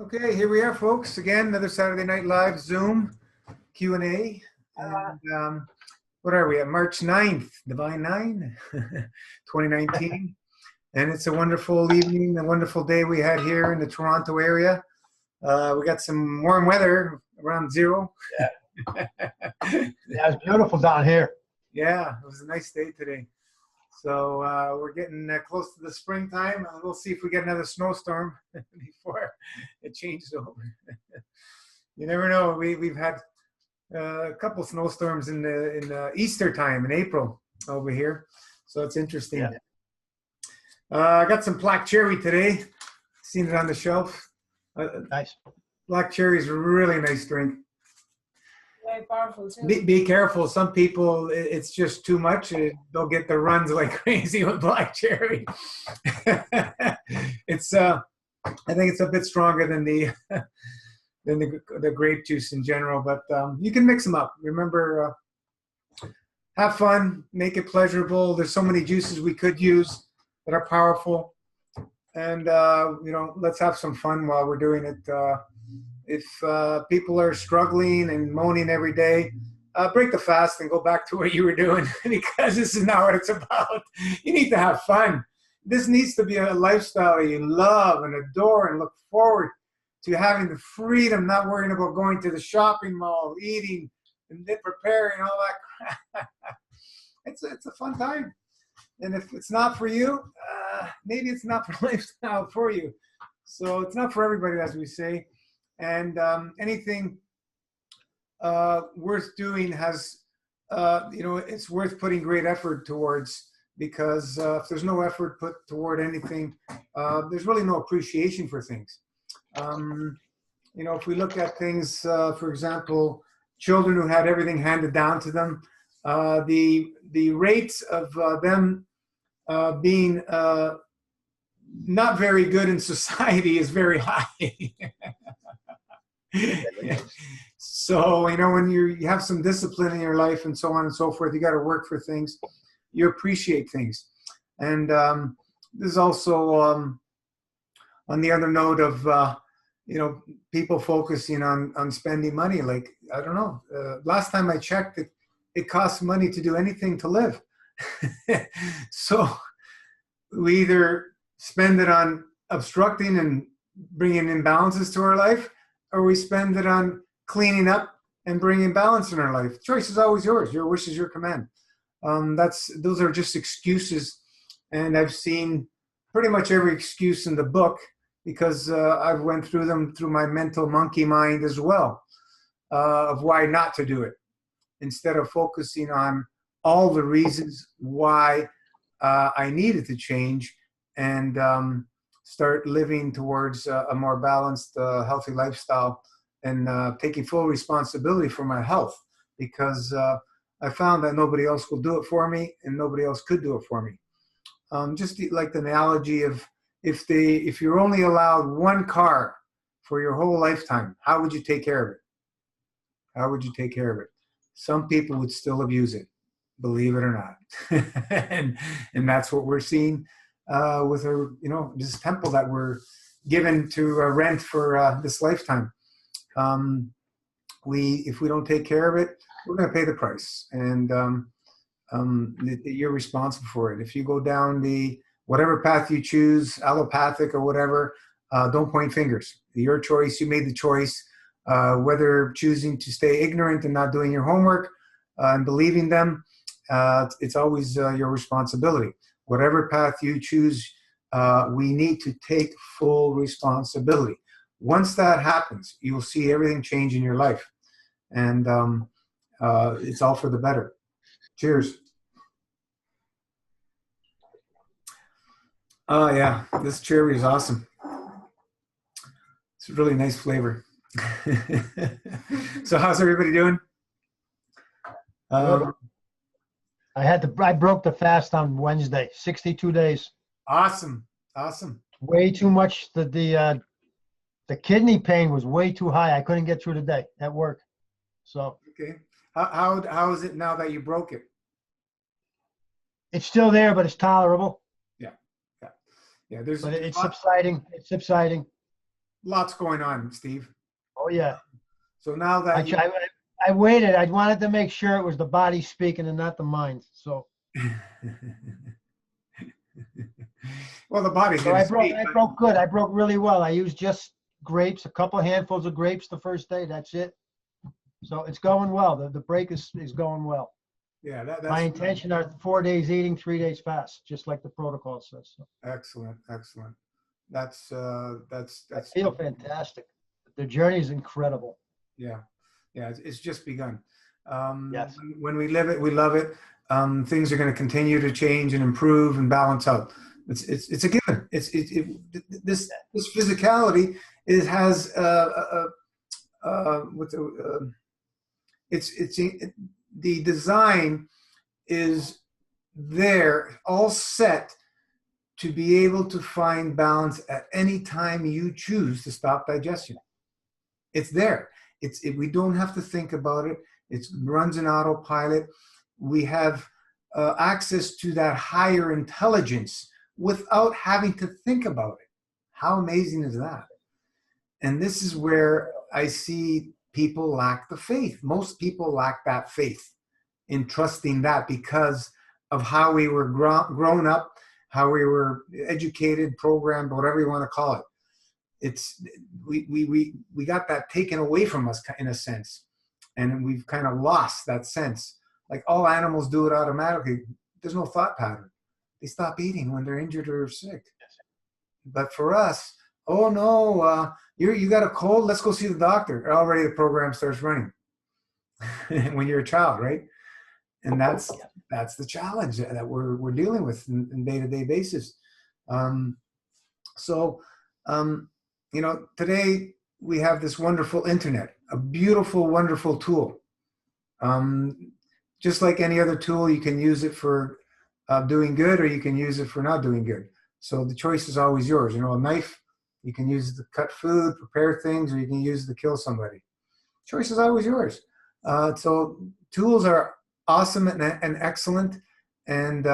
Okay, here we are, folks. Again, another Saturday Night Live Zoom Q&A. And what are we at? March 9th, Divine 9, 2019. And it's a wonderful evening, a wonderful day we had here in the Toronto area. We got some warm weather around zero. Yeah, it's beautiful down here. Yeah, it was a nice day today. So we're getting close to the springtime, and we'll see if we get another snowstorm before it changes over. You never know. We've had a couple snowstorms in the Easter time in April over here, so it's interesting. Yeah. I got some black cherry today. Seen it on the shelf. Nice. Black cherry is a really nice drink. Very powerful too. Be careful. Some people, it's just too much. They'll get the runs like crazy with black cherry. It's I think it's a bit stronger than the grape juice in general, but you can mix them up. Remember, have fun, make it pleasurable. There's so many juices we could use that are powerful, and let's have some fun while we're doing it. If people are struggling and moaning every day, break the fast and go back to what you were doing, because this is not what it's about. You need to have fun. This needs to be a lifestyle you love and adore and look forward to, having the freedom, not worrying about going to the shopping mall, eating, and then preparing, all that crap. It's a fun time. And if it's not for you, maybe it's not for lifestyle for you. So it's not for everybody, as we say. And anything worth doing has, it's worth putting great effort towards, because if there's no effort put toward anything, there's really no appreciation for things. If we look at things, for example, children who had everything handed down to them, the rates of them being not very good in society is very high. So, when you have some discipline in your life and so on and so forth, you got to work for things. You appreciate things. And this is also on the other note of, people focusing on spending money. Like, I don't know, last time I checked, it costs money to do anything to live. So we either spend it on obstructing and bringing imbalances to our life, or we spend it on cleaning up and bringing balance in our life. The choice is always yours. Your wish is your command. Those are just excuses, and I've seen pretty much every excuse in the book, because I've went through them through my mental monkey mind as well, of why not to do it, instead of focusing on all the reasons why I needed to change and start living towards a more balanced, healthy lifestyle, and taking full responsibility for my health, because I found that nobody else will do it for me, and nobody else could do it for me. Just like the analogy of, if you're only allowed one car for your whole lifetime, how would you take care of it? How would you take care of it? Some people would still abuse it, believe it or not. and that's what we're seeing with this temple that we're given to rent for this lifetime. If we don't take care of it, we're going to pay the price, and you're responsible for it. If you go down whatever path you choose, allopathic or whatever, don't point fingers. Your choice. You made the choice. Whether choosing to stay ignorant and not doing your homework and believing them, it's always your responsibility. Whatever path you choose, we need to take full responsibility. Once that happens, you will see everything change in your life, and it's all for the better. Cheers. Oh yeah, this cherry is awesome. It's a really nice flavor. So how's everybody doing? I broke the fast on Wednesday. 62 days. Awesome. Way too much. The kidney pain was way too high. I couldn't get through the day at work. So okay, how is it now that you broke it? It's still there, but it's tolerable. Yeah. But it's subsiding. It's subsiding. Lots going on, Steve. Oh yeah. So now I, that you, I, I waited. I wanted to make sure it was the body speaking and not the mind. So, well, the body's so going to speak. I broke good. I broke really well. I used just grapes, a couple handfuls of grapes the first day. That's it. So it's going well. The break is going well. Yeah, My that's intention are 4 days eating, 3 days fast, just like the protocol says. So excellent, excellent. That's I feel fantastic. The journey is incredible. yeah, yeah. It's just begun. Yes. When we live it, we love it. Things are going to continue to change and improve and balance out. It's a given. This physicality has what's the design is there all set to be able to find balance at any time you choose to stop digestion. It's there. We don't have to think about it. It runs in autopilot. We have access to that higher intelligence without having to think about it. How amazing is that? And this is where I see people lack the faith. Most people lack that faith in trusting that because of how we were grown up, how we were educated, programmed, whatever you want to call it. We got that taken away from us in a sense, and we've kind of lost that sense. Like all animals do it automatically. There's no thought pattern. They stop eating when they're injured or sick. But for us, oh no, you got a cold, let's go see the doctor. Already the program starts running when you're a child, right? And that's the challenge that we're dealing with in day-to-day basis. Today we have this wonderful internet, a beautiful, wonderful tool. Just like any other tool, you can use it for doing good or you can use it for not doing good. So the choice is always yours. A knife, you can use it to cut food, prepare things, or you can use it to kill somebody. Choice is always yours. So tools are awesome and excellent. And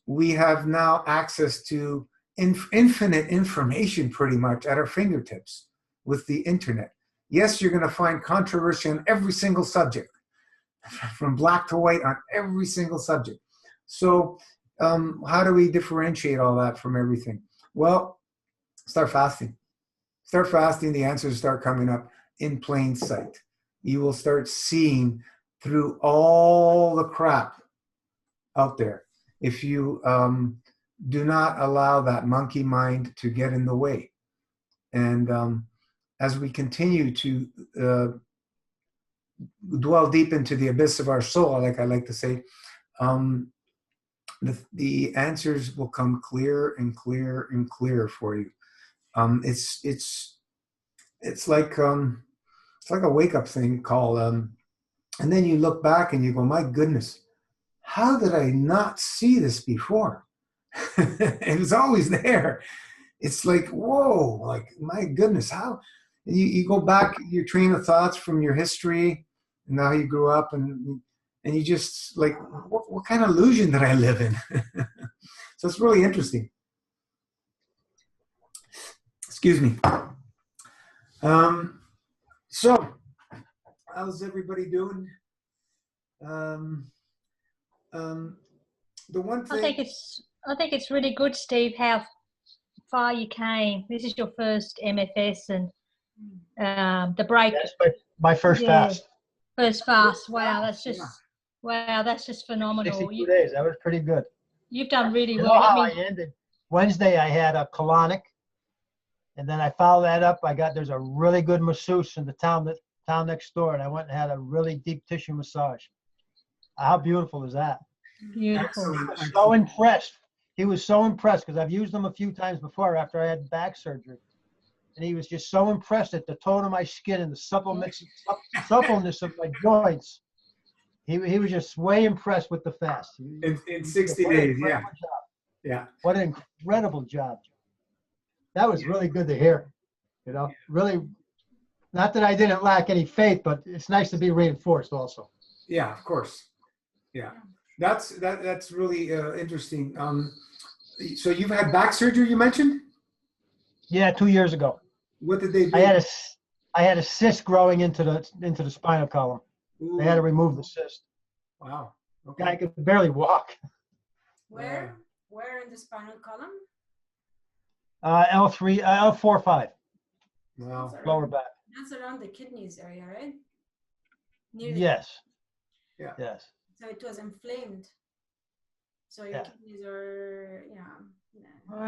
we have now access to infinite information pretty much at our fingertips with the internet. Yes, you're going to find controversy on every single subject, from black to white on every single subject. So how do we differentiate all that from everything? Well, start fasting. Start fasting, the answers start coming up in plain sight. You will start seeing through all the crap out there if you do not allow that monkey mind to get in the way. And as we continue to dwell deep into the abyss of our soul, like I like to say, the answers will come clearer and clearer and clearer for you. It's like a wake-up thing call. And then you look back and you go, my goodness, how did I not see this before? It was always there. It's like, whoa, like, my goodness, how? You go back, your train of thoughts from your history, and now you grew up, and you just, like, what kind of illusion did I live in? So it's really interesting. Excuse me. So, how's everybody doing? The one thing I think it's really good, Steve, how far you came. This is your first MFS and the break. That's my first fast. First fast. Wow, that's just phenomenal. 62 days. That was pretty good. You've done really You well. know how I ended? Wednesday I had a colonic, and then I followed that up. There's a really good masseuse in the town next door, and I went and had a really deep tissue massage. How beautiful is that? Beautiful. He was so impressed. He was so impressed because I've used them a few times before after I had back surgery. And he was just so impressed at the tone of my skin and the suppleness of my joints. He was just way impressed with the fast. In 60 days, yeah. Yeah. What an incredible job. That was really good to hear. Really, not that I didn't lack any faith, but it's nice to be reinforced also. Yeah, of course. Yeah. That's really interesting. So you've had back surgery, you mentioned? Yeah, 2 years ago. What did they do? I had a cyst growing into the spinal column. They had to remove the cyst. Wow. I Okay. could barely walk. Where? Where in the spinal column? L3, L4, 5, Wow. lower back. That's around the kidneys area, right? Near the Yes. Yeah. Yes. So it was inflamed. So your Yeah. kidneys are,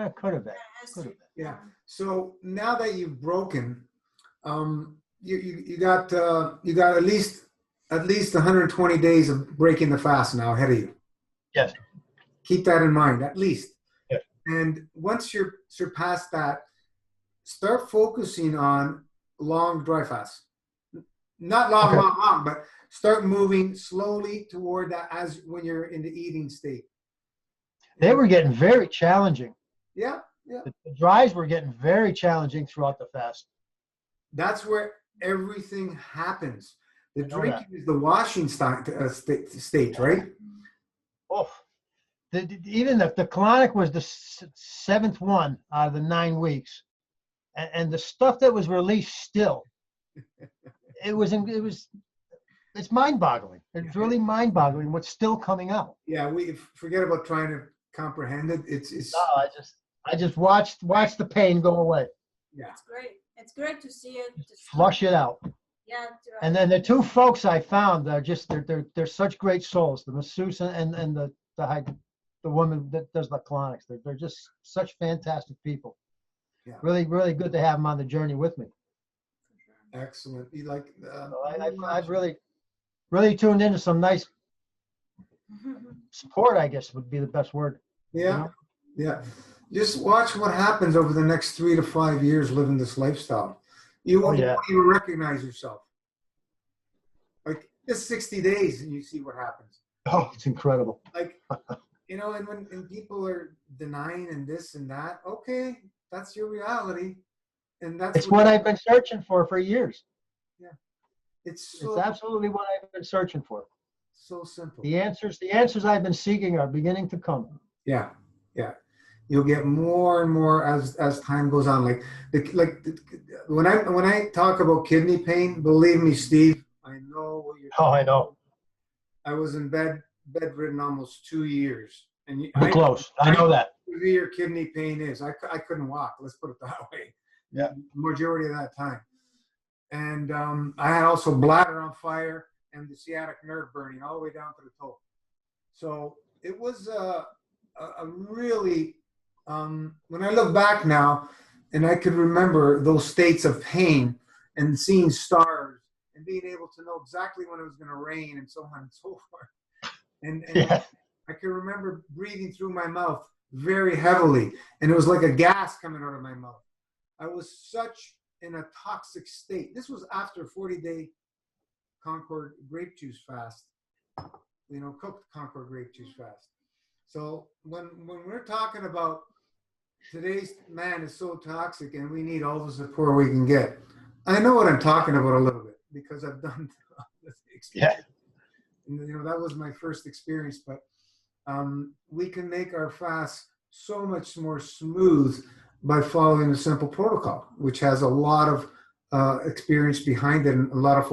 It could have been. has Could to- have been. Yeah. So now that you've broken, you got at least 120 days of breaking the fast now ahead of you. Yes. Keep that in mind, at least. Yes. And once you're surpassed that, start focusing on long dry fasts. Not long, Okay. long, but start moving slowly toward that as when you're in the eating state. They were getting very challenging. Yeah, yeah. The dries were getting very challenging throughout the fast. That's where everything happens. The know drinking is the washing state, right? Oh, even the colonic was the seventh one out of the 9 weeks, and the stuff that was released still, it's mind-boggling. It's really mind-boggling what's still coming out. Yeah, we forget about trying to comprehend it. It's No, I just watched the pain go away, yeah. It's great. It's great to see it. To flush it out. Yeah. And then the 2 folks I found are just they're such great souls. The masseuse and the woman that does the colonics. They're just such fantastic people. Yeah. Really, really good to have them on the journey with me. Excellent. You like So I've really tuned into some nice support, I guess would be the best word. yeah, You know? yeah. Just watch what happens over the next 3 to 5 years living this lifestyle. You won't even recognize yourself. Like just 60 days and you see what happens. Oh, it's incredible. Like, and when people are denying and this and that, okay, that's your reality. And that's It's what I've been searching for years. it's It's absolutely what I've been searching for. so simple. The answers I've been seeking are beginning to come. Yeah, yeah. You'll get more and more as time goes on. When I talk about kidney pain, believe me, Steve, I know what you're. Oh, I know. I was in bedridden almost 2 years, and We're close. I know that. How severe your kidney pain is. I couldn't walk. Let's put it that way. Yeah. Majority of that time, and I had also bladder on fire and the sciatic nerve burning all the way down to the toe. So it was a really when I look back now, and I could remember those states of pain and seeing stars and being able to know exactly when it was going to rain and so on and so forth. And Yeah. I can remember breathing through my mouth very heavily, and it was like a gas coming out of my mouth. I was such in a toxic state. This was after a 40-day Concord grape juice fast, cooked Concord grape juice fast. So when we're talking about today's man is so toxic and we need all the support we can get, I know what I'm talking about a little bit because I've done this experience. Yeah. And, that was my first experience, but we can make our fast so much more smooth by following a simple protocol, which has a lot of experience behind it and a lot of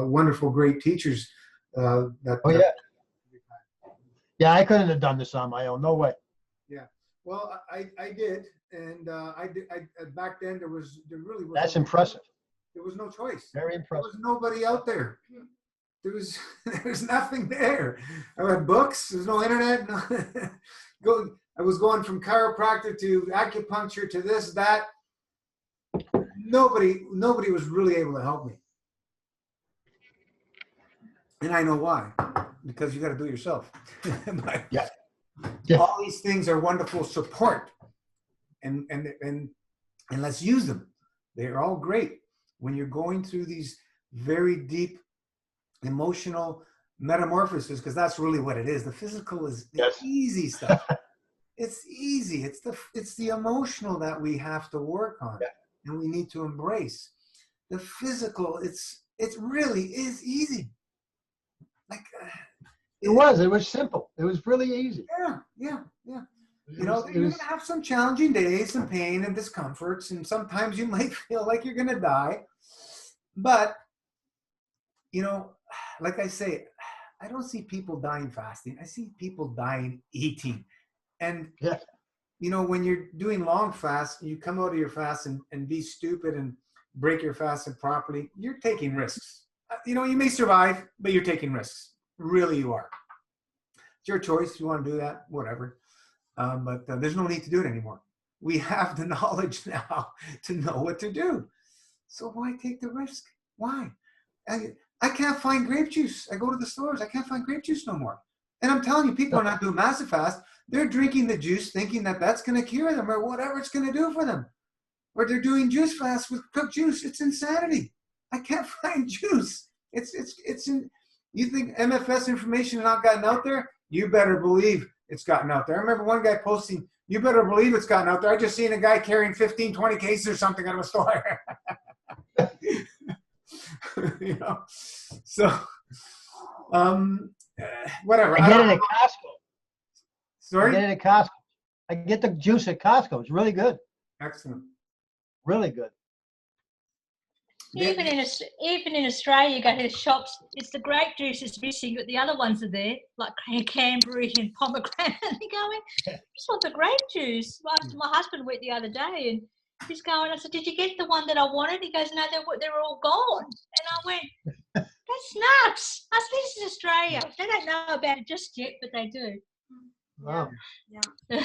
wonderful, great teachers. Yeah, I couldn't have done this on my own. No way. Yeah. Well, I did, and I back then there really was. That's impressive. There was no choice. Very impressive. There was nobody out there. There's nothing there. I had books. There's no internet. I was going from chiropractor to acupuncture to this, that. Nobody was really able to help me. And I know why. Because you got to do it yourself. Yeah. All these things are wonderful support. And let's use them. They're all great. When you're going through these very deep emotional metamorphosis, because that's really what it is. The physical is the easy stuff. It's easy. It's the emotional that we have to work on and we need to embrace. The physical, it really is easy. Like it was simple. It was really easy. Yeah. You know, you're going to have some challenging days, some pain and discomforts, and sometimes you might feel like you're going to die. But, you know, like I say, I don't see people dying fasting. I see people dying eating. And, Yeah. you know, when you're doing long fasts, you come out of your fast and be stupid and break your fast improperly, you're taking risks. You know, you may survive, but you're taking risks. Really, you are. It's your choice. If you want to do that, whatever. But there's no need to do it anymore. We have the knowledge now to know what to do. So why take the risk? Why? I can't find grape juice. I go to the stores. I can't find grape juice no more. And I'm telling you, people are not doing massive fast. They're drinking the juice thinking that that's going to cure them or whatever it's going to do for them. Or they're doing juice fasts with cooked juice. It's insanity. I can't find juice. It's in, you think MFS information has not gotten out there? You better believe it's gotten out there. I remember one guy posting, you better believe it's gotten out there. I just seen a guy carrying 15, 20 cases or something out of a store. You know, so whatever. I get it at Costco. Sorry? I get it at Costco. I get the juice at Costco. It's really good. Excellent. Really good. Even in Australia, you go to the shops, it's the grape juice that's missing, but the other ones are there, like Canberry and pomegranate. You're going, I just want the grape juice. My husband went the other day and he's going, I said, did you get the one that I wanted? He goes, no, they're all gone. And I went, that's nuts. I said, this is Australia. They don't know about it just yet, but they do. Wow. Yeah. I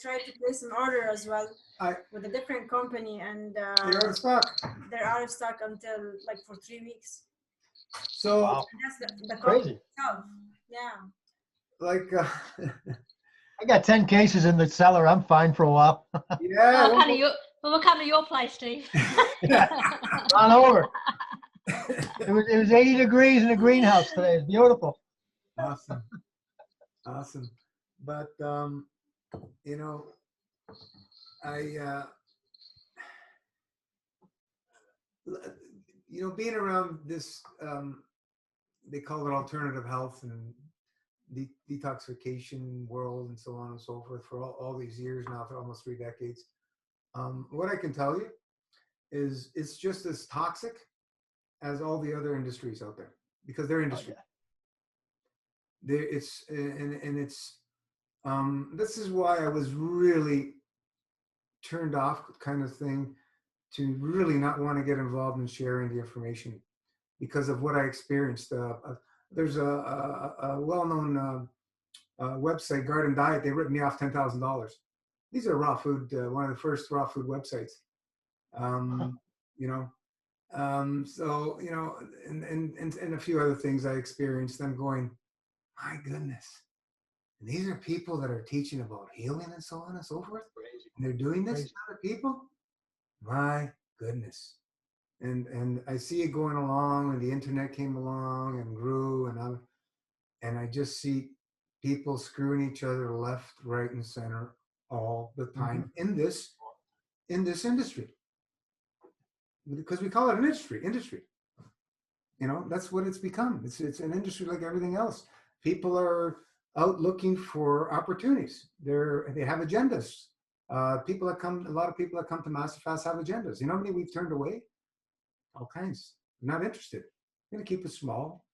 tried to place an order as well with a different company, and they're out of stock. They're out of stock until like for 3 weeks. So wow. That's the Crazy. itself. Yeah. Like I got 10 cases in the cellar. I'm fine for a while. yeah. We'll come to your place, Steve. On over. It was 80 degrees in the greenhouse today. It's beautiful. Awesome. But you know, you know, being around this, they call it alternative health and detoxification world and so on and so forth for all these years now, for almost 3 decades. What I can tell you is it's just as toxic as all the other industries out there, because they're industry. Oh, yeah. It's this is why I was really turned off, kind of thing, to really not want to get involved in sharing the information because of what I experienced. There's a well-known website, Garden Diet. They ripped me off $10,000. These are raw food, one of the first raw food websites. You know, so you know, and a few other things I experienced. I'm going, my goodness. And these are people that are teaching about healing and so on and so forth. Crazy. And they're doing this Crazy. to other people. My goodness. And I see it going along, and the internet came along and grew, and I just see people screwing each other left, right, and center all the time in this industry. Because we call it an industry. You know, that's what it's become. It's an industry like everything else. People are out looking for opportunities. They have agendas. A lot of people that come to Master Fast have agendas. You know how many we've turned away? All kinds. Not interested. I'm going to keep it small.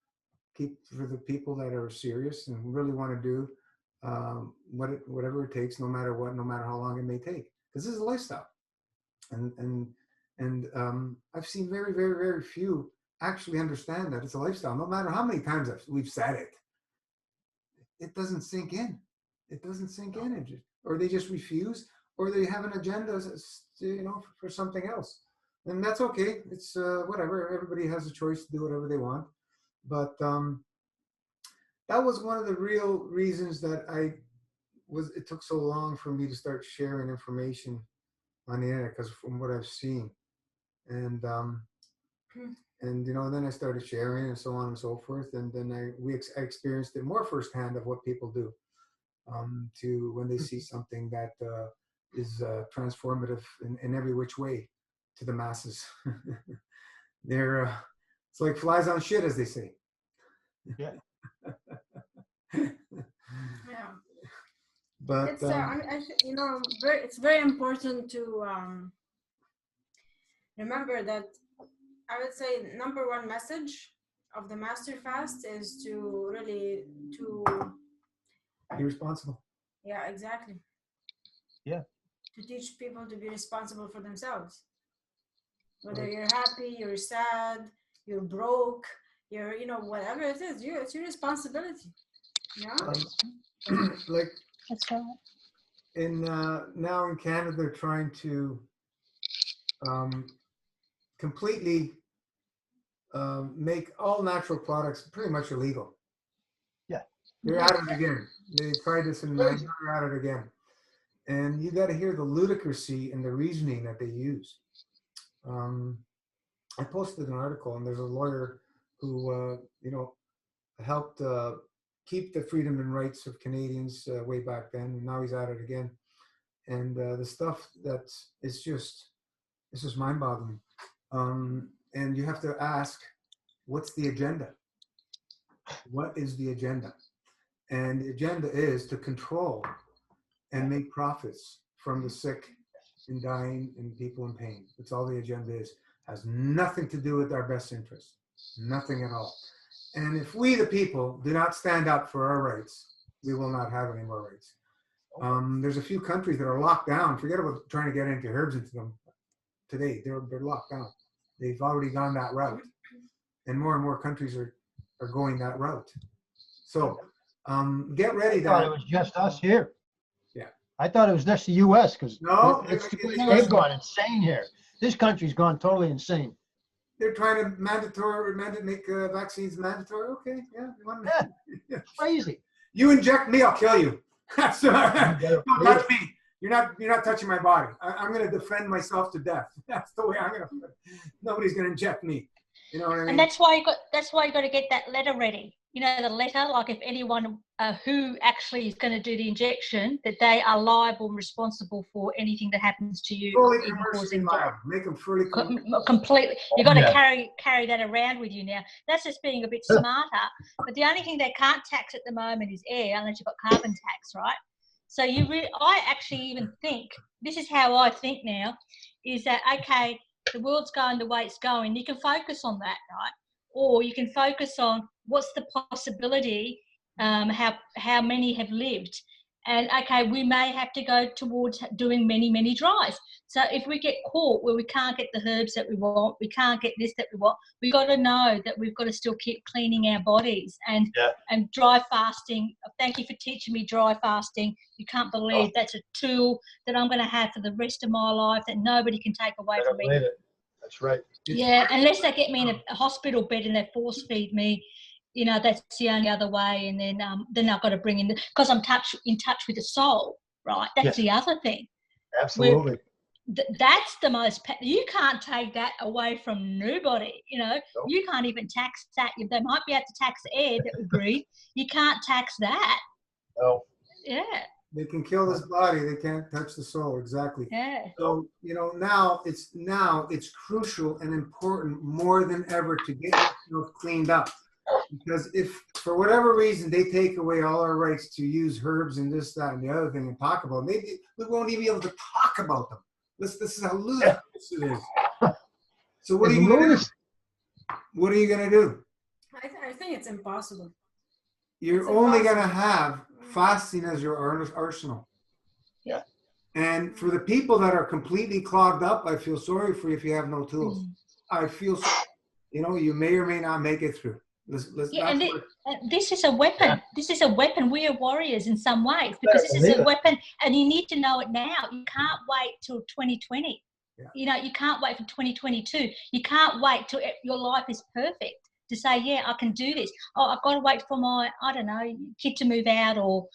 Keep for the people that are serious and really want to do whatever it takes, no matter what, no matter how long it may take. Because this is a lifestyle. And I've seen very, very, very few actually understand that it's a lifestyle. No matter how many times we've said it, it doesn't sink in. It doesn't sink in, or they just refuse, or they have an agenda, you know, for something else, and that's okay. It's whatever. Everybody has a choice to do whatever they want, but that was one of the real reasons that it took so long for me to start sharing information on the internet, because from what I've seen, and you know, then I started sharing and so on and so forth, and then I experienced it more firsthand of what people do to when they see something that is transformative in every which way to the masses. It's like flies on shit, as they say. Yeah. Yeah. But It's you know, it's very important to remember that. I would say number one message of the master fast is to really be responsible. yeah, exactly. Yeah. To teach people to be responsible for themselves. Whether you're happy, you're sad, you're broke, you're, you know, whatever it is, it's your responsibility. Yeah. Like That's right. in now in Canada, they're trying to completely make all natural products pretty much illegal. Yeah. They're at it again. They tried this in Crazy. 90s, they're at it again. And you got to hear the ludicrousy and the reasoning that they use. I posted an article, and there's a lawyer who, you know, helped keep the freedom and rights of Canadians way back then, and now he's at it again. And the stuff that is just, it's just mind-boggling. And you have to ask, what's the agenda? What is the agenda? And the agenda is to control and make profits from the sick and dying and people in pain. That's all the agenda is. Has nothing to do with our best interests. Nothing at all. And if we, the people, do not stand up for our rights, we will not have any more rights. There's a few countries that are locked down. Forget about trying to get into herbs into them today. They're locked down. They've already gone that route. And more countries are going that route. So get ready. I thought it was just us here. Yeah. I thought it was just the U.S. because No, they've gone insane here. This country's gone totally insane. They're trying to make vaccines mandatory. Okay, yeah. Yeah, crazy. You inject me, I'll kill you. That's don't touch me. You're not touching my body. I'm going to defend myself to death. That's the way I'm going to. Nobody's going to inject me. You know what I mean? And that's why you got to get that letter ready. You know, the letter, like if anyone who actually is going to do the injection, that they are liable and responsible for anything that happens to you. Fully commercially liable. Make them fully completely. You've got to carry that around with you now. That's just being a bit smarter. But the only thing they can't tax at the moment is air, unless you've got carbon tax, right? So I actually even think, this is how I think now, is that, okay, the world's going the way it's going. You can focus on that, right? Or you can focus on what's the possibility, how many have lived. And, okay, we may have to go towards doing many, many drives. So if we get caught where we can't get the herbs that we want, we can't get this that we want, we've got to know that we've got to still keep cleaning our bodies. And dry fasting, thank you for teaching me dry fasting. You can't believe that's a tool that I'm going to have for the rest of my life that nobody can take away from me. That's right. Yeah, unless they get me in a hospital bed and they force feed me, you know, that's the only other way. And then I've got to bring in, because I'm in touch with the soul, right? That's the other thing. Absolutely. That's the most, you can't take that away from nobody, you know. Nope. You can't even tax that. They might be able to tax the air that we breathe. You can't tax that. No. Yeah. They can kill this body. They can't touch the soul. Exactly. Yeah. So, you know, now it's crucial and important more than ever to get yourself cleaned up. Because if for whatever reason they take away all our rights to use herbs and this, that, and the other thing and talk about them, we won't even be able to talk about them. This is how ludicrous it is. So what are you going to do? What are you going to do? I think it's impossible. You're only going to have fasting as your arsenal. Yeah. And for the people that are completely clogged up, I feel sorry for you if you have no tools. I feel, you know, you may or may not make it through. This is a weapon. Yeah. This is a weapon. We are warriors in some ways, because this is a weapon, and you need to know it now. You can't wait till 2020. Yeah. You know, you can't wait for 2022. You can't wait till your life is perfect to say, yeah, I can do this. Oh, I've got to wait for my, I don't know, kid to move out or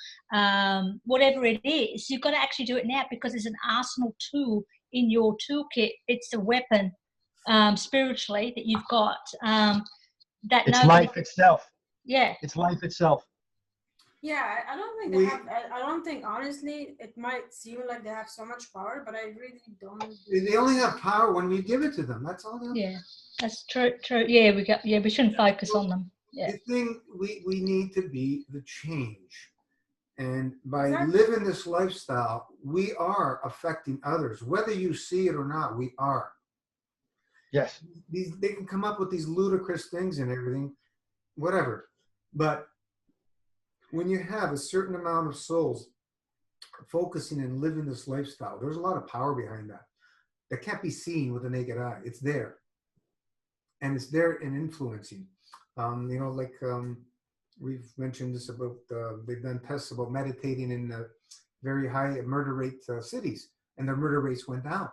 whatever it is. You've got to actually do it now, because it's an arsenal tool in your toolkit. It's a weapon spiritually that you've got. It's life itself. Yeah. It's life itself. Yeah, I don't think I don't think, honestly, it might seem like they have so much power, but I really don't. They only have power when we give it to them. That's all they have. Yeah, that's true. Yeah, we shouldn't focus on them. Yeah. The thing, we need to be the change. And by Exactly. living this lifestyle, we are affecting others. Whether you see it or not, we are. Yes. They can come up with these ludicrous things and everything, whatever. But when you have a certain amount of souls focusing and living this lifestyle, there's a lot of power behind that. That can't be seen with the naked eye. It's there. And it's there and influencing. We've mentioned this about, they've done tests about meditating in very high murder rate cities, and their murder rates went down.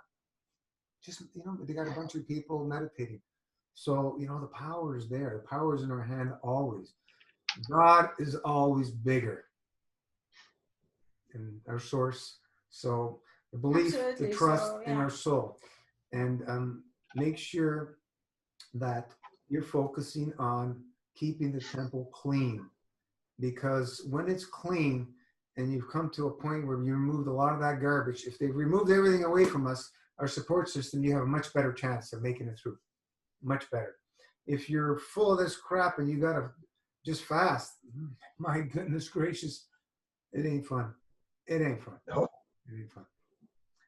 Just, they got a bunch of people meditating. So, the power is there. The power is in our hand always. God is always bigger than our source. So the belief, Absolutely. the trust So, in yeah. our soul. And make sure that you're focusing on keeping the temple clean. Because when it's clean and you've come to a point where you removed a lot of that garbage, if they've removed everything away from us, our support system, you have a much better chance of making it through. Much better. If you're full of this crap and you got to just fast, my goodness gracious, it ain't fun. It ain't fun. No. It ain't fun.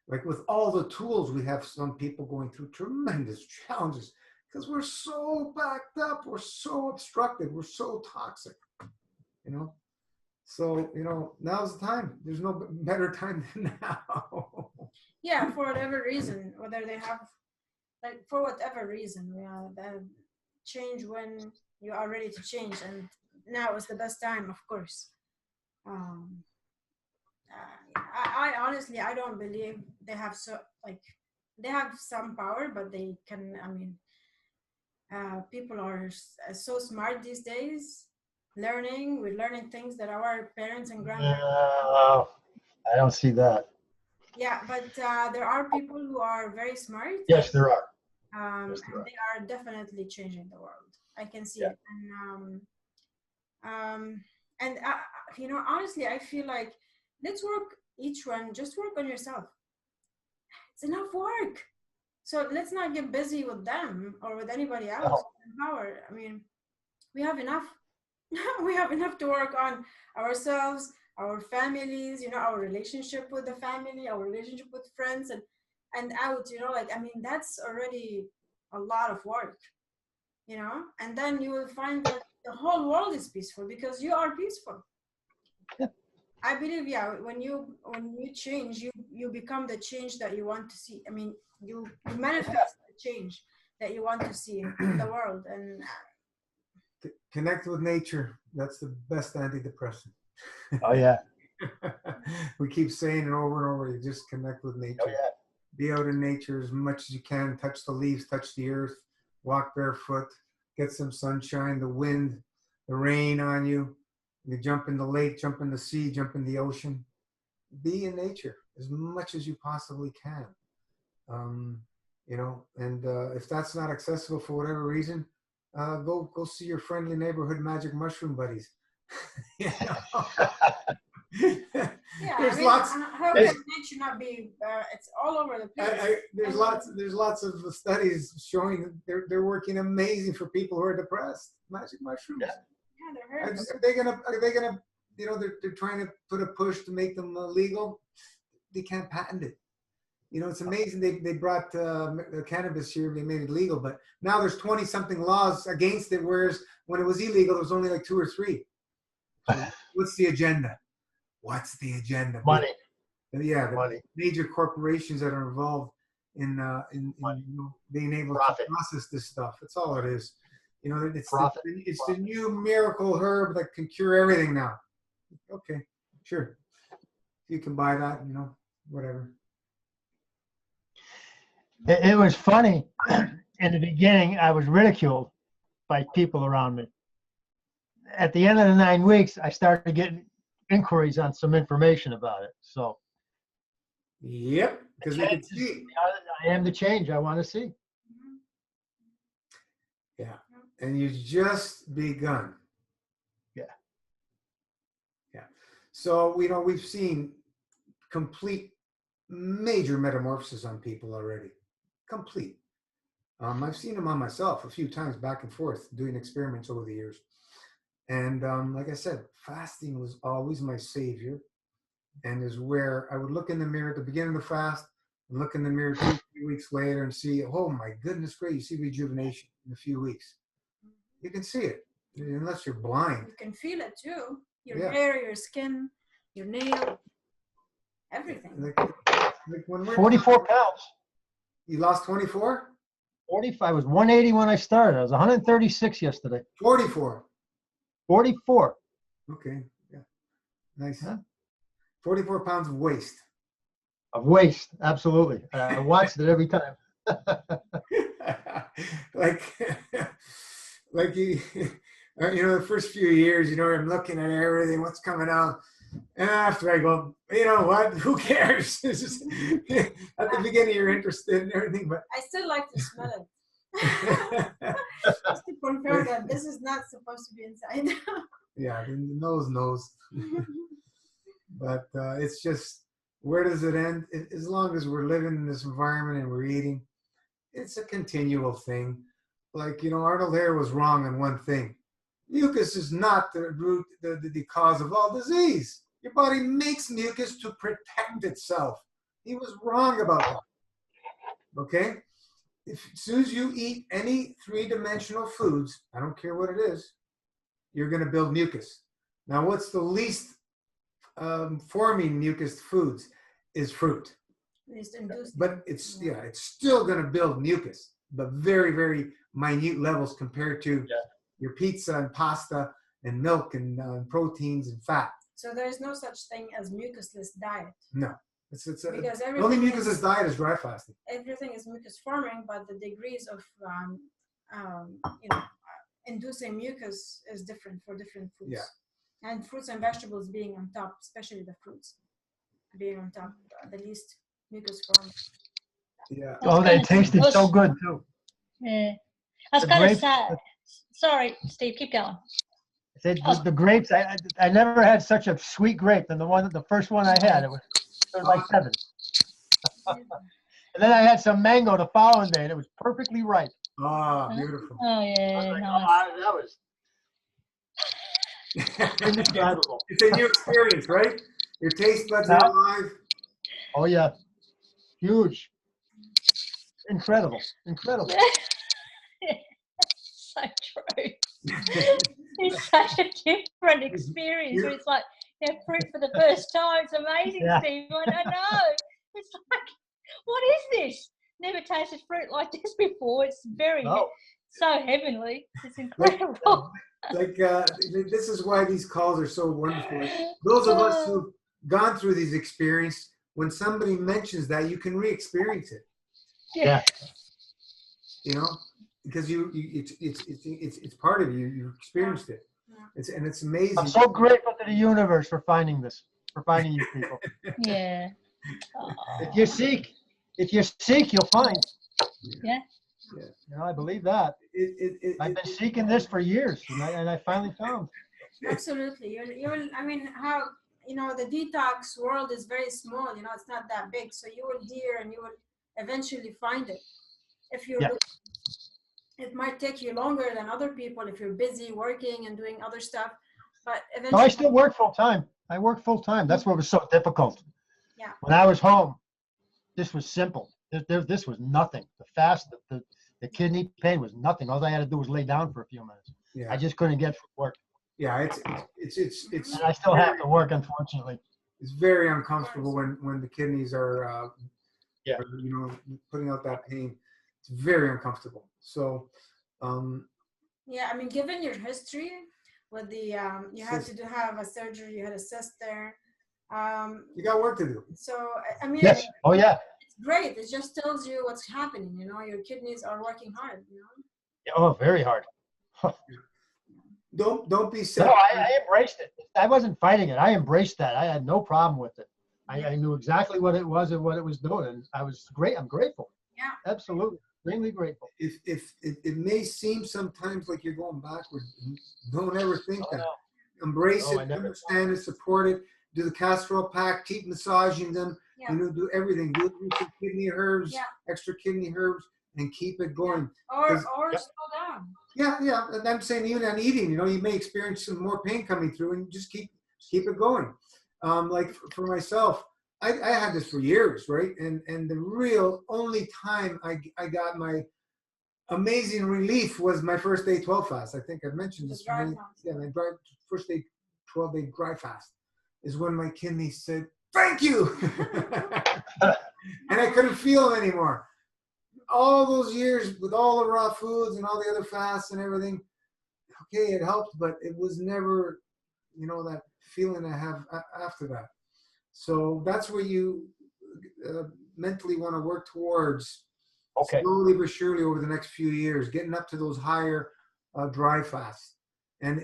Like with all the tools, we have some people going through tremendous challenges because we're so backed up. We're so obstructed. We're so toxic. So, now's the time. There's no better time than now. Yeah, for whatever reason, whether they have, like, for whatever reason, the change when you are ready to change, and now is the best time, of course. I honestly, I don't believe they have they have some power, but they can, people are so smart these days. We're learning things that our parents and grandparents. No, I don't see that. Yeah, but there are people who are very smart. Yes, there are. And Yes, there are. they are definitely changing the world. I can see Yeah. it. And honestly, I feel like let's work, each one, just work on yourself. It's enough work. So let's not get busy with them or with anybody else. Power. We have enough. We have enough to work on ourselves, our families, our relationship with the family, our relationship with friends, and out, that's already a lot of work, and then you will find that the whole world is peaceful because you are peaceful. I believe, yeah, when you change, you become the change that you want to see. You manifest the change that you want to see in the world. And Connect with nature. That's the best antidepressant. Oh, yeah. We keep saying it over and over. You just connect with nature. Oh, yeah. Be out in nature as much as you can. Touch the leaves, touch the earth, walk barefoot, get some sunshine, the wind, the rain on you. You jump in the lake, jump in the sea, jump in the ocean. Be in nature as much as you possibly can. And if that's not accessible for whatever reason, go see your friendly neighborhood magic mushroom buddies. yeah, There's lots. How can nature not be? It's all over the place. There's lots of studies showing that they're working amazing for people who are depressed. Magic mushrooms. Yeah, Are they gonna? They're trying to put a push to make them legal. They can't patent it. It's amazing. They brought cannabis here. They made it legal, but now there's 20-something laws against it. Whereas when it was illegal, there was only like 2 or 3. So what's the agenda? What's the agenda? Money. Yeah, the Money. major corporations that are involved in being able Profit. to process this stuff. That's all it is. It's Profit. It's the new miracle herb that can cure everything now. Okay, sure. You can buy that. Whatever. It was funny. In the beginning, I was ridiculed by people around me. At the end of the 9 weeks, I started getting inquiries on some information about it. So, yep, because they can see. I am the change I want to see. Yeah, and you just begun. Yeah. So we've seen complete major metamorphosis on people already. Complete. I've seen them on myself a few times back and forth doing experiments over the years. And like I said, fasting was always my savior, and is where I would look in the mirror at the beginning of the fast and look in the mirror 2 3 weeks later and see, oh my goodness, great, you see rejuvenation in a few weeks. You can see it, unless you're blind. You can feel it too. Your Yeah. hair, your skin, your nail, everything. Like when 44 pounds. You lost 24? 45. I was 180 when I started. I was 136 yesterday. 44. 44. Okay, yeah, nice. Huh? 44 pounds of waste. Of waste, absolutely. I watched it every time. like, like you know, the first few years, I'm looking at everything, what's coming out. And after I go, you know what? Who cares? It's just, at the beginning, you're interested in everything, but I still like to smell it. Just to confirm that this is not supposed to be inside. yeah, the nose knows. But it's just, where does it end? As long as we're living in this environment and we're eating, it's a continual thing. Like, Arnold Hare was wrong on one thing. Mucus is not the root, the cause of all disease. Your body makes mucus to protect itself. He was wrong about that. Okay? As soon as you eat any three-dimensional foods, I don't care what it is, you're going to build mucus. Now, what's the least forming mucus foods is fruit. But it's still going to build mucus, but very, very minute levels compared to your pizza and pasta and milk and proteins and fat. So there's no such thing as mucusless diet. No. Because the only mucusless diet is dry fasting. Everything is mucus forming, but the degrees of inducing mucus is different for different foods. Yeah. And fruits and vegetables being on top, especially the fruits being on top, the least mucus forming. Yeah. Oh, they tasted so good too. Yeah. I was The going to grapes- say, sorry, Steve, keep going. The grapes, I never had such a sweet grape than the first one I had. It was like heaven. And then I had some mango the following day, and it was perfectly ripe. Ah, beautiful. Oh, yeah, Like, nice. that was indescribable. It's a new experience, right? Your taste buds are alive. Oh yeah, huge, incredible. So true. It's such a different experience. Where it's like, fruit for the first time. It's amazing, Steve. I know. It's like, what is this? Never tasted fruit like this before. It's so heavenly. It's incredible. This is why these calls are so wonderful. Those of us who've gone through these experiences, when somebody mentions that, you can re-experience it. Yeah. Because it's part of you. You've experienced it. It's amazing. I'm so grateful to the universe for finding you people. Yeah. If you seek, you'll find. Yeah. I believe that. I've been seeking this for years, and I finally found. Absolutely. I mean, how the detox world is very small. It's not that big. So you will hear and you will eventually find it. If you look, it might take you longer than other people if you're busy working and doing other stuff. But eventually, I still work full time. I work full time. That's what was so difficult. Yeah. When I was home, this was simple. This was nothing. The fast, the kidney pain was nothing. All I had to do was lay down for a few minutes. Yeah. I just couldn't get from work. Yeah, it's And I still have to work, unfortunately. It's very uncomfortable when the kidneys are putting out that pain. It's very uncomfortable. So I mean, given your history with the you had to have a surgery, you had a cyst there. You got work to do. So I mean, Yes. Oh yeah. It's great. It just tells you what's happening. Your kidneys are working hard. Oh, very hard. Don't be sad. No, I embraced it. I wasn't fighting it. I embraced that. I had no problem with it. I knew exactly what it was and what it was doing. And I was great. I'm grateful. Yeah. Absolutely. Extremely grateful. If it may seem sometimes like you're going backwards, don't ever think that. No. Embrace it, understand it, support it. Do the castor oil pack, keep massaging them. Yeah. Do everything. Do it with some kidney herbs, extra kidney herbs, and keep it going. Or 'Cause- Yep. slow down. Yeah. And I'm saying even on eating, you know, you may experience some more pain coming through, and just keep it going. Like for myself, I had this for years, right? And the real only time I got my amazing relief was my first day 12 fast. I think I've mentioned this. The dry Many, fast. yeah, my first day 12-day dry fast is when my kidneys said, "Thank you," and I couldn't feel them anymore. All those years with all the raw foods and all the other fasts and everything, okay, it helped, but it was never, you know, that feeling I have after that. So that's where you mentally want to work towards, Okay. slowly but surely over the next few years, getting up to those higher dry fasts. And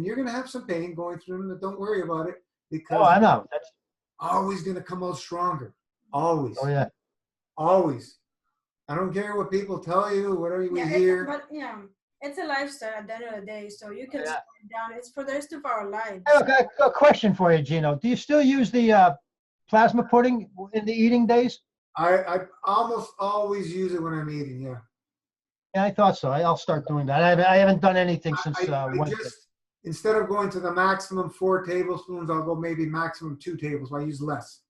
you're going to have some pain going through them, but don't worry about it, because Oh, I know. That's. always going to come out stronger. Always. Oh yeah. Always. I don't care what people tell you, whatever we hear. But it's a lifestyle at the end of the day, so you can Yeah. slow it down. It's for the rest of our lives. I have a question for you, Gino. Do you still use the plasma pudding in the eating days? I almost always use it when I'm eating. Yeah. Yeah, I thought so. I'll start doing that. I haven't done anything since I Wednesday. just, instead of going to the maximum 4 tablespoons, I'll go maybe maximum 2 tablespoons. I use less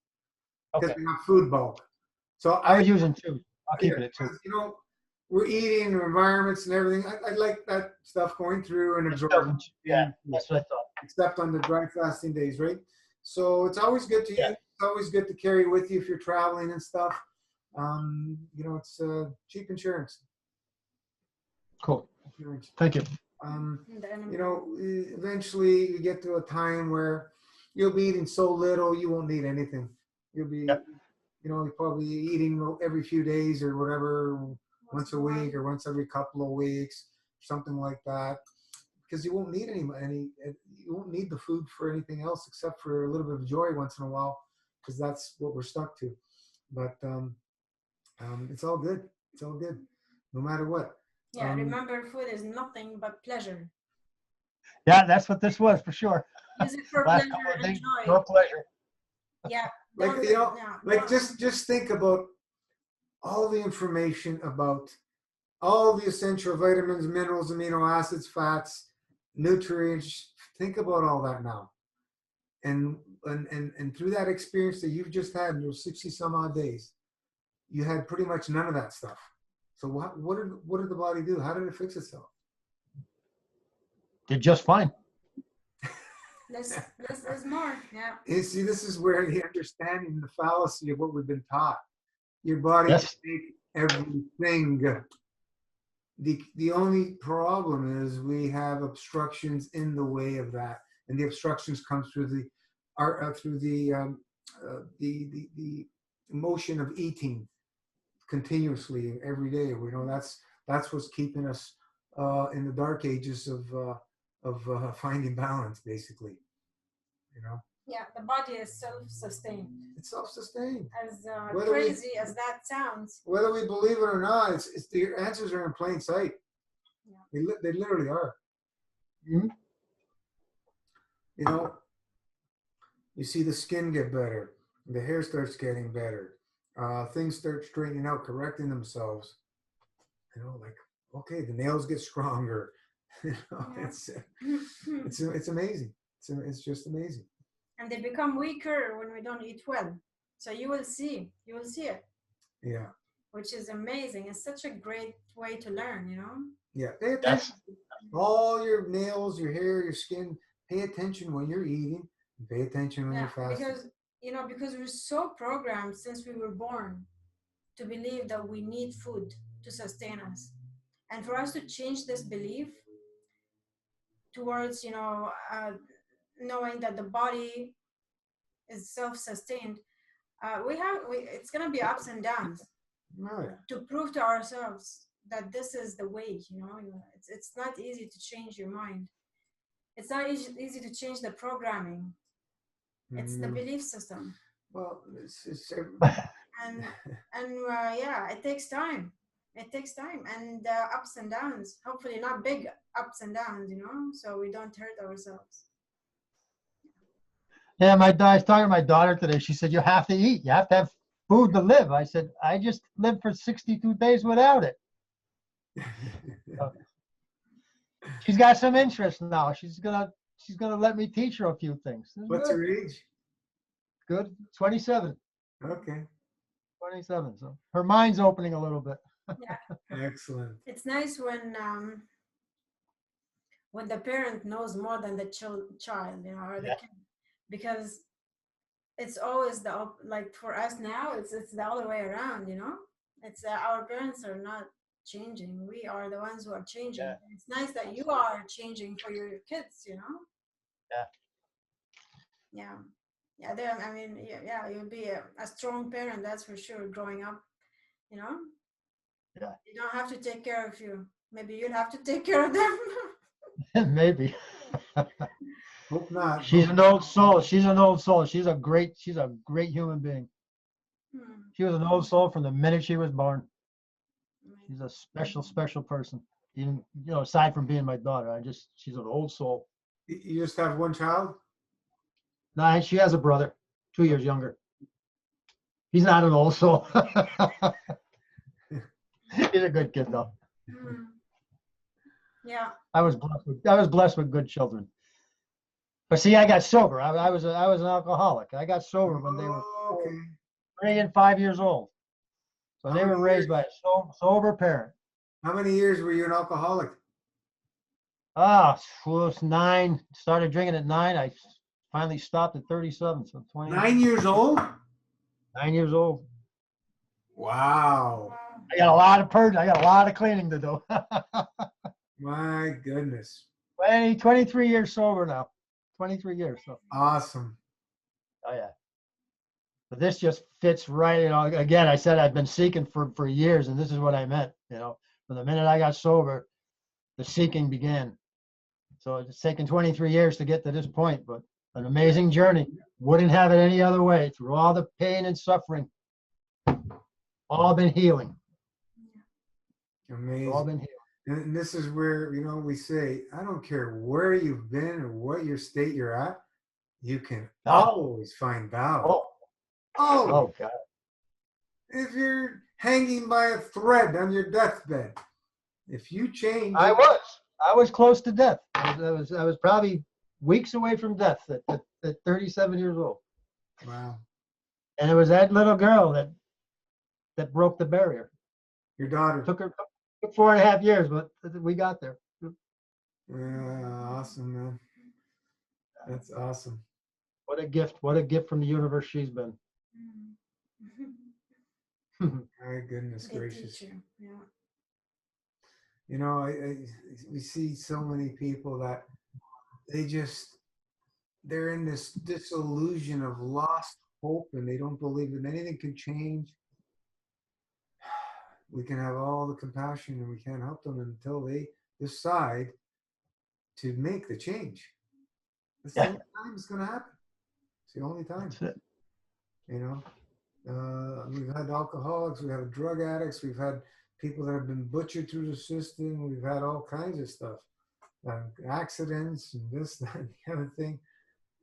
because Okay. we have food bulk. So I was using 2. I'll keep it at 2. because, you know, we're eating environments and everything. I like that stuff going through and absorbing. Yeah, that's what I thought. Except on the dry fasting days, right? So it's always good to Yeah. use. It's always good to carry with you if you're traveling and stuff. You know, it's cheap insurance. Cool. Thank you. You know, eventually you get to a time where you'll be eating so little you won't need anything. You'll be, Yep. you know, you're probably eating every few days or whatever, once a week or once every couple of weeks, something like that, because you won't need any. You won't need the food for anything else except for a little bit of joy once in a while, because that's what we're stuck to. But it's all good. It's all good, no matter what. Yeah, remember, food is nothing but pleasure. Yeah, that's what this was for sure. Use it for Last pleasure couple of and days, joy. your pleasure. Yeah. Like, don't- you know, yeah, like don't- just think about all the information about all the essential vitamins, minerals, amino acids, fats, nutrients. Think about all that now. And through that experience that you've just had in your 60 some odd days, you had pretty much none of that stuff. So what did the body do? How did it fix itself? Did just fine. Less more. Yeah. You see, this is where the understanding the fallacy of what we've been taught. Your body Yes. can make everything. The only problem is we have obstructions in the way of that, and the obstructions come through the emotion of eating continuously every day. You know, that's what's keeping us in the dark ages of finding balance, basically. You know. Yeah, the body is self-sustained. It's self-sustained. As Whether crazy as that sounds. Whether we believe it or not, it's the answers are in plain sight. Yeah. They literally are. Mhm. You know, you see the skin get better, the hair starts getting better, things start straightening out, correcting themselves. You know, like, okay, the nails get stronger. You know, Yeah. it's amazing. It's just amazing. And they become weaker when we don't eat well. So you will see it. Yeah. Which is amazing. It's such a great way to learn, you know? Yeah. Pay attention. All your nails, your hair, your skin, pay attention when you're eating. Pay attention when you're fasting. Because we're so programmed since we were born to believe that we need food to sustain us. And for us to change this belief towards, knowing that the body is self-sustained, it's going to be ups and downs. Oh, yeah. To prove to ourselves that this is the way, it's not easy to change your mind. It's not easy to change the programming. It's the belief system. Well, it's And it takes time. It takes time and ups and downs. Hopefully not big ups and downs, so we don't hurt ourselves. Yeah, I was talking to my daughter today. She said, you have to eat. You have to have food to live. I said, I just lived for 62 days without it. She's got some interest now. She's gonna let me teach her a few things. What's good. her age? Good. 27. Okay. 27. So her mind's opening a little bit. Yeah. Excellent. It's nice when the parent knows more than the child, you know, or the Yeah. kid, because it's always like for us now, it's the other way around, you know. It's our parents are not changing. We are the ones who are changing. Yeah. It's nice that you are changing for your kids, you know. Yeah. Yeah. Yeah, I mean, yeah, you'll be a strong parent, that's for sure, growing up, you know. Yeah. You don't have to take care of you. Maybe you'll have to take care of them. Maybe. Hope not. She's an old soul. She's an old soul. She's a great human being. Hmm. She was an old soul from the minute she was born. She's a special person. Even, aside from being my daughter, she's an old soul. You just have one child? No, she has a brother, 2 years younger. He's not an old soul. He's a good kid though. Hmm. Yeah. I was blessed with good children. But see, I got sober. I was an alcoholic. I got sober when they were Okay. 3 and 5 years old. So How they were many raised years? by a sober parent. How many years were you an alcoholic? Was 9. Started drinking at 9. I finally stopped at 37. So 20. 9 years old? 9 years old. Wow. I got a lot of purging. I got a lot of cleaning to do. My goodness. 23 years sober now. 23 years. So. Awesome. Oh yeah. But this just fits right. Again, I said I've been seeking for years, and this is what I meant. From the minute I got sober, the seeking began. So it's taken 23 years to get to this point, but an amazing journey. Wouldn't have it any other way. Through all the pain and suffering, all been healing. Amazing. All been healing. And this is where, we say, I don't care where you've been or what your state you're at, you can always find balance. Oh God. If you're hanging by a thread on your deathbed, if you change. I was close to death. I was probably weeks away from death at 37 years old. Wow. And it was that little girl that broke the barrier. Your daughter. Took 4.5 years, but we got there. Awesome, man. That's awesome. What a gift. What a gift from the universe she's been. My goodness gracious. Yeah. We see so many people that they're in this disillusion of lost hope, and they don't believe that anything can change. We can have all the compassion and we can't help them until they decide to make the change. That's the only time it's going to happen. It's the only time. That's it. We've had alcoholics, we've had drug addicts, we've had people that have been butchered through the system, we've had all kinds of stuff, accidents and this, that, and the other thing.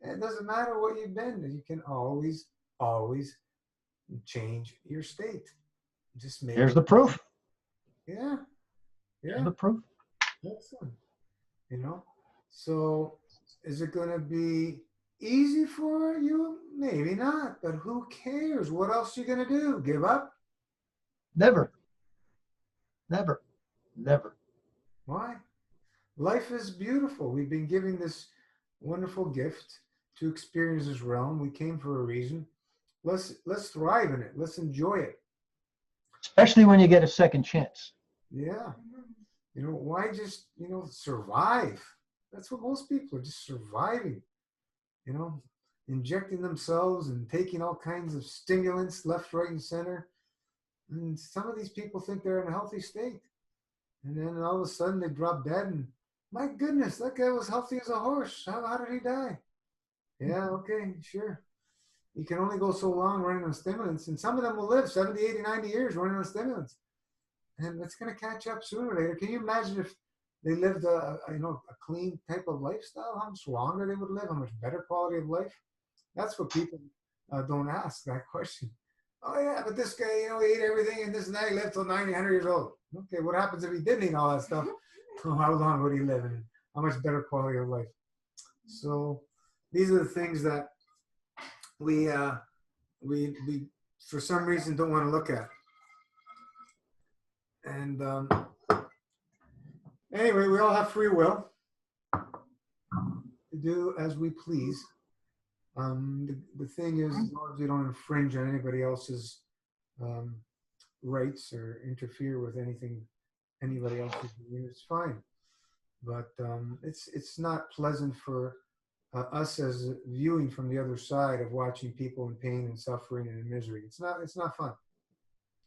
And it doesn't matter what you've been, you can always change your state. Just make Here's the proof. Yeah. Here's the proof. Excellent. So is it going to be easy for you? Maybe not, but who cares? What else are you going to do? Give up? Never. Why? Life is beautiful. We've been given this wonderful gift to experience this realm. We came for a reason. Let's thrive in it. Let's enjoy it. Especially when you get a second chance. Yeah. Why just, survive? That's what most people are, just surviving. Injecting themselves and taking all kinds of stimulants left, right, and center. And some of these people think they're in a healthy state. And then all of a sudden they drop dead, and my goodness, that guy was healthy as a horse. How did he die? Yeah, okay, sure. You can only go so long running on stimulants, and some of them will live 70, 80, 90 years running on stimulants. And that's going to catch up sooner or later. Can you imagine if they lived a clean type of lifestyle, how much longer they would live, how much better quality of life? That's what people don't ask that question. Oh yeah, but this guy, he ate everything and this and that. He lived till 90, 100 years old. Okay, what happens if he didn't eat all that stuff? How long would he live and how much better quality of life? So these are the things that we for some reason don't want to look at. And anyway, we all have free will to do as we please. The thing is, as long as we don't infringe on anybody else's rights or interfere with anything anybody else is doing, it's fine. But it's not pleasant for us as viewing from the other side of watching people in pain and suffering and in misery. It's not fun.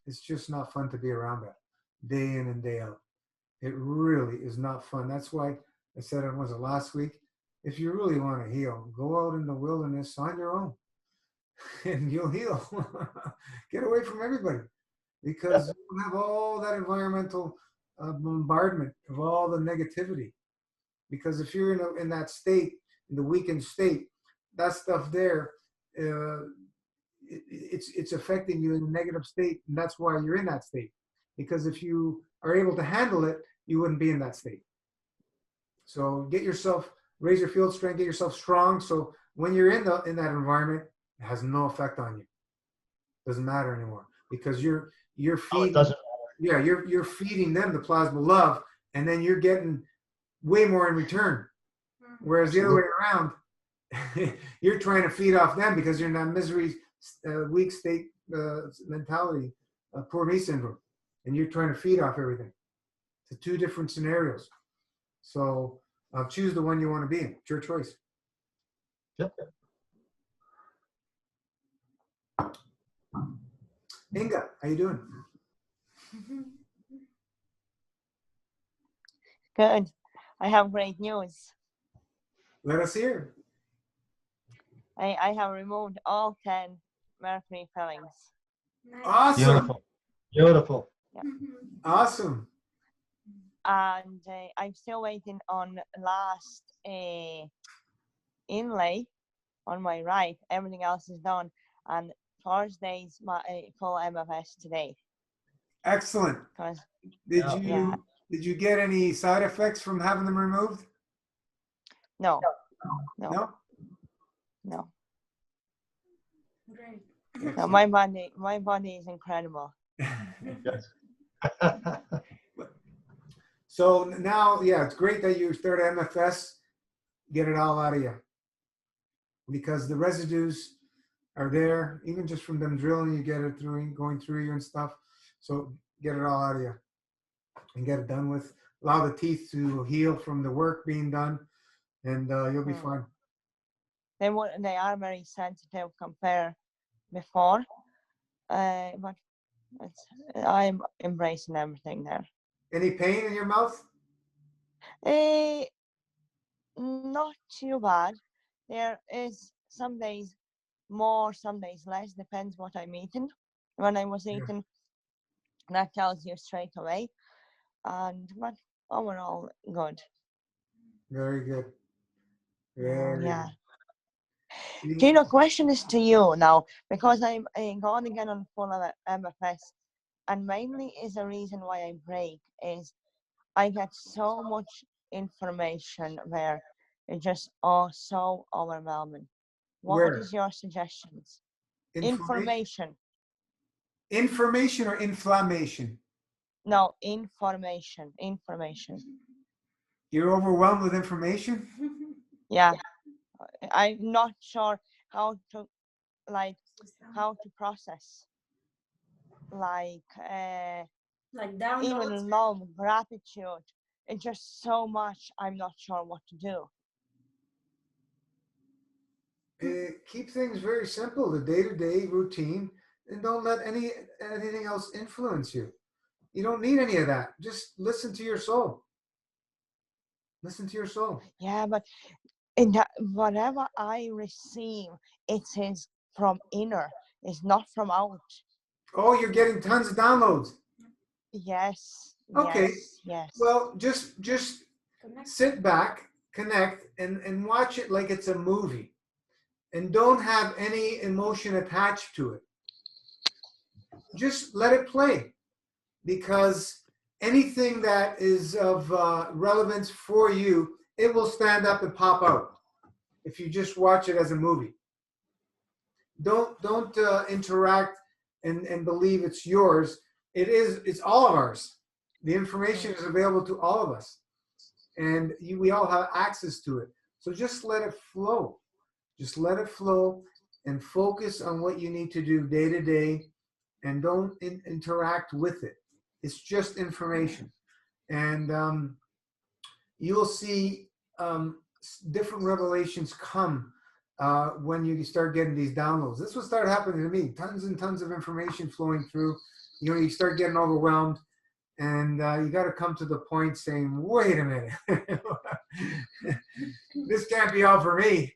It's just not fun to be around that day in and day out. It really is not fun. That's why I said it was last week. If you really want to heal, go out in the wilderness on your own and you'll heal. Get away from everybody because you have all that environmental bombardment of all the negativity. Because if you're in that state, in the weakened state, that stuff there, it's affecting you in a negative state, and that's why you're in that state. Because if you are able to handle it, you wouldn't be in that state. So raise your field strength, get yourself strong. So when you're in that environment, it has no effect on you. Doesn't matter anymore because you're feeding. Yeah, you're feeding them the plasma love, and then you're getting way more in return. Whereas the other way around, you're trying to feed off them because you're in that misery, weak state mentality, poor me syndrome, and you're trying to feed off everything. It's two different scenarios. So choose the one you want to be in. It's your choice. Yep. Inga, how you doing? Good. I have great news. Let us hear. I have removed all 10 mercury fillings. Nice. Awesome. Beautiful. Beautiful. Awesome. And I'm still waiting on last inlay on my right. Everything else is done. And Thursday's my full MFS today. Excellent. Did you get any side effects from having them removed? No. No? No. Great. No, my body is incredible. Yes. So now, yeah, it's great that you started MFS. Get it all out of you. Because the residues are there, even just from them drilling, you get it going through you and stuff. So get it all out of you and get it done with. Allow the teeth to heal from the work being done, and you'll be fine. They are very sensitive compared before, but I'm embracing everything there. Any pain in your mouth? Not too bad. There is some days more, some days less, depends what I'm eating. When I was eating, that tells you straight away. But overall, good. Very good. Very Yeah. good. Gino, question is to you now, because I'm going again on full MFS, and mainly is the reason why I break is I get so much information where it's just so overwhelming. What is your suggestions? Information. Information or inflammation? No, information. You're overwhelmed with information? Yeah. I'm not sure how to process. Like downloads. even love, gratitude. It's just so much. I'm not sure what to do. Keep things very simple, the day-to-day routine, and don't let anything else influence you. You don't need any of that. Just listen to your soul. Listen to your soul. Yeah, but whatever I receive, it is from inner. It's not from out. Oh, you're getting tons of downloads. Yes. Okay. Yes. Well, just sit back, connect, and watch it like it's a movie. And don't have any emotion attached to it. just let it play, because anything that is of relevance for you, it will stand up and pop out if you just watch it as a movie. Don't interact and believe it's yours. It's all of ours. The information is available to all of us, and we all have access to it. So just let it flow. Just let it flow and focus on what you need to do day to day, and don't interact with it. It's just information. And you'll see different revelations come when you start getting these downloads. This will start happening to me. Tons and tons of information flowing through. You know, you start getting overwhelmed, and you got to come to the point saying, wait a minute, this can't be all for me.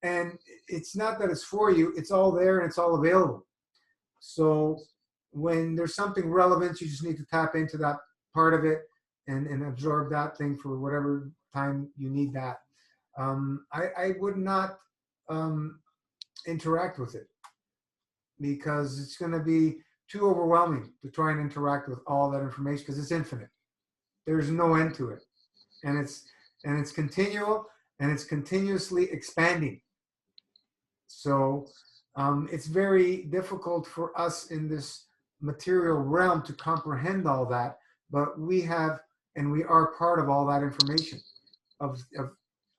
And it's not that it's for you, it's all there and it's all available. So when there's something relevant, you just need to tap into that part of it and absorb that thing for whatever time you need that. I would not interact with it, because it's going to be too overwhelming to try and interact with all that information, because it's infinite. There's no end to it, and it's continual, and it's continuously expanding. So it's very difficult for us in this material realm to comprehend all that, but we have, and we are part of all that information of the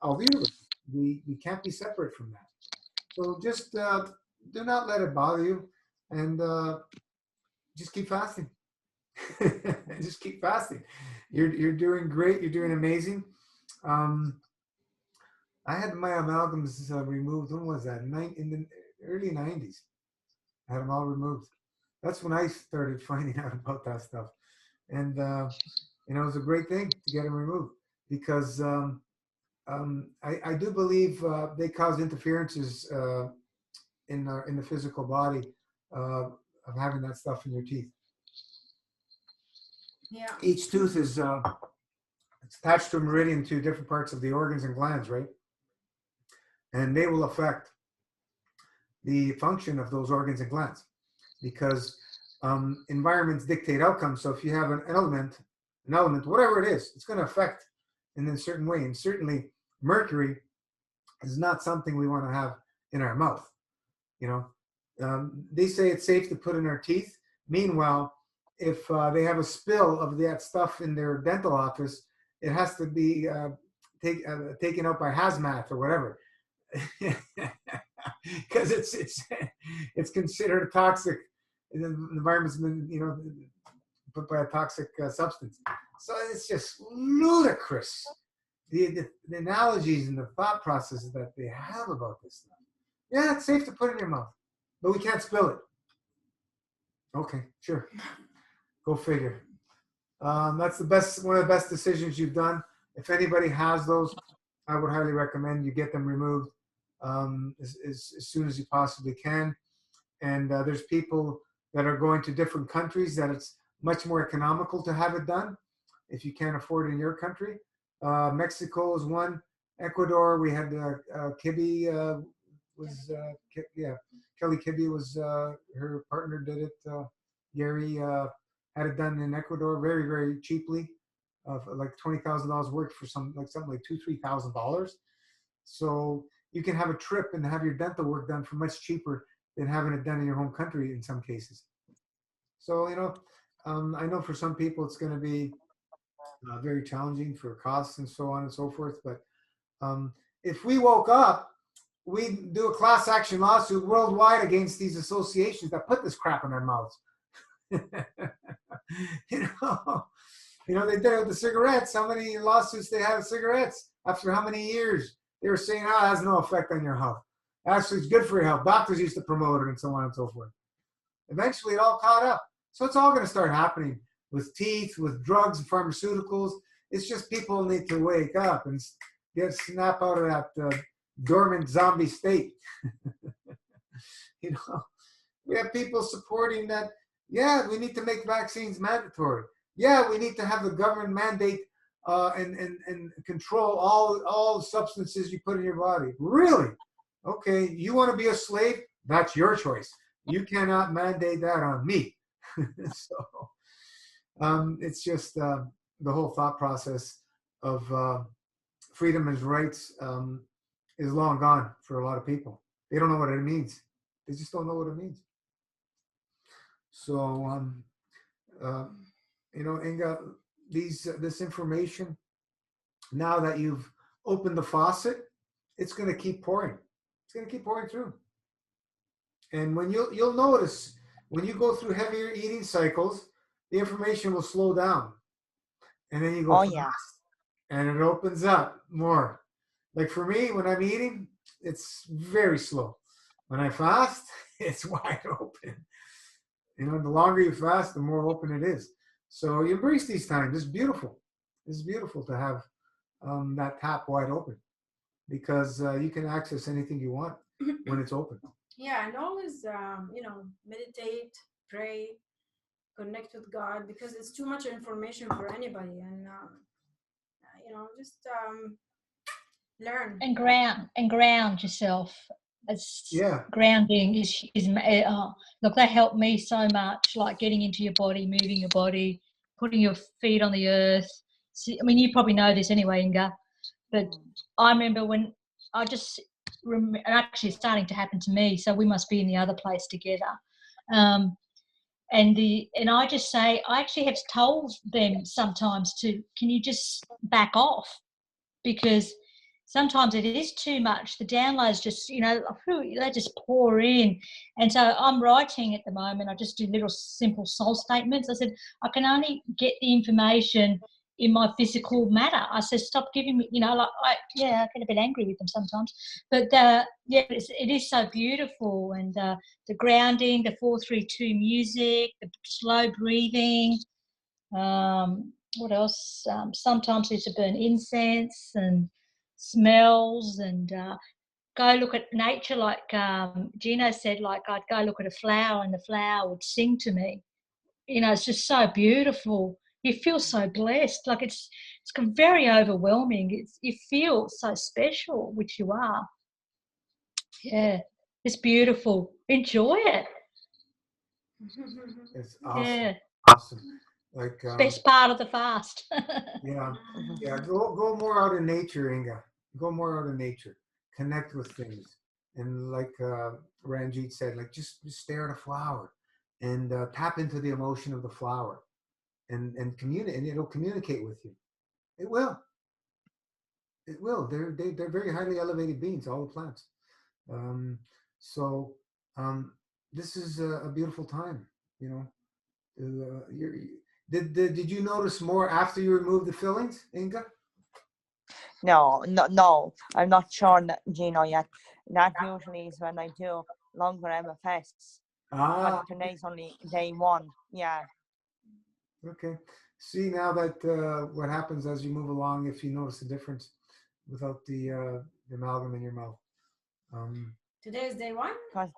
universe. We can't be separate from that. So just do not let it bother you, and just keep fasting. Just keep fasting. You're doing great. You're doing amazing. I had my amalgams removed. When was that? In the early 90s. I had them all removed. That's when I started finding out about that stuff. And you know, it was a great thing to get them removed, because I do believe they cause interferences in the physical body of having that stuff in your teeth. Yeah. Each tooth is it's attached to a meridian to different parts of the organs and glands, right? And they will affect the function of those organs and glands, because environments dictate outcomes. So if you have an element, whatever it is, it's going to affect in a certain way. And certainly mercury is not something we want to have in our mouth. You know, they say it's safe to put in our teeth. Meanwhile, if they have a spill of that stuff in their dental office, it has to be taken out by hazmat or whatever, because it's considered toxic. The environment's been, you know, put by a toxic substance. So it's just ludicrous, the analogies and the thought processes that they have about this stuff. Yeah, it's safe to put in your mouth, but we can't spill it. Okay, sure. Go figure. That's one of the best decisions you've done. If anybody has those, I would highly recommend you get them removed as soon as you possibly can. And there's people that are going to different countries that it's much more economical to have it done if you can't afford it in your country. Mexico is one. Ecuador, we had Kibbe Kelly Kibbe was her partner did it. Gary had it done in Ecuador very, very cheaply, like $20,000 worth for something like $2,000-3,000. So you can have a trip and have your dental work done for much cheaper than having it done in your home country in some cases. So, you know, I know for some people it's going to be very challenging for costs and so on and so forth. But if we woke up, we'd do a class action lawsuit worldwide against these associations that put this crap in our mouths. You know, they did it with the cigarettes. How many lawsuits they had with cigarettes? After how many years? They were saying, oh, it has no effect on your health. Actually, it's good for your health. Doctors used to promote it and so on and so forth. Eventually, it all caught up. So it's all going to start happening with teeth, with drugs and pharmaceuticals. It's just people need to wake up and snap out of that dormant zombie state. You know, we have people supporting that. Yeah, we need to make vaccines mandatory. Yeah, we need to have the government mandate and control all substances you put in your body. Really? Okay, you want to be a slave? That's your choice. You cannot mandate that on me. So it's just the whole thought process of freedom and rights is long gone for a lot of people. They don't know what it means. They just don't know what it means. So, uh, Inga, this information, now that you've opened the faucet, it's going to keep pouring. It's going to keep pouring through. And when you'll notice when you go through heavier eating cycles, the information will slow down, and then you go Oh fast, yeah. and it opens up more. Like for me, when I'm eating, it's very slow. When I fast, it's wide open. The longer you fast, the more open it is. So you embrace these times. It's beautiful. It's beautiful to have that tap wide open, because you can access anything you want when it's open. Yeah, and always, meditate, pray, connect with God, because it's too much information for anybody, and just learn. And ground yourself. It's Yeah. grounding is look, that helped me so much, like getting into your body, moving your body, putting your feet on the earth. See, I mean, you probably know this anyway, Inga, but I remember when I just actually it's starting to happen to me, so we must be in the other place together. um, and I just say, I actually have told them sometimes to, can you just back off, because sometimes it is too much. The downloads just, they just pour in. And so I'm writing at the moment. I just do little simple soul statements. I said, I can only get the information in my physical matter. I said, stop giving me, I get a bit angry with them sometimes. But it is so beautiful. And the grounding, the 432 music, the slow breathing. What else? Sometimes we used to burn incense and smells, and go look at nature, like Gino said, like I'd go look at a flower and the flower would sing to me. It's just so beautiful. You feel so blessed. Like it's very overwhelming. You feel so special, which you are. Yeah, it's beautiful. Enjoy it. It's awesome. Yeah, Awesome. Like best part of the fast. yeah, Mhm. yeah. Go more out in nature, Inga. Go more out in nature. Connect with things, and like Ranjit said, like just stare at a flower, and tap into the emotion of the flower, and communicate, and it'll communicate with you. It will. It will. They're very highly elevated beings, all the plants. Um, so this is a beautiful time. You know, you're, did you notice more after you removed the fillings, Inga? No, no, no. I'm not sure, Gino, yet. That usually is when I do longer MFS. But Ah, today's only day one. Yeah. okay. See now that what happens as you move along, if you notice a difference without the amalgam in your mouth. Um, Today is day one. Because,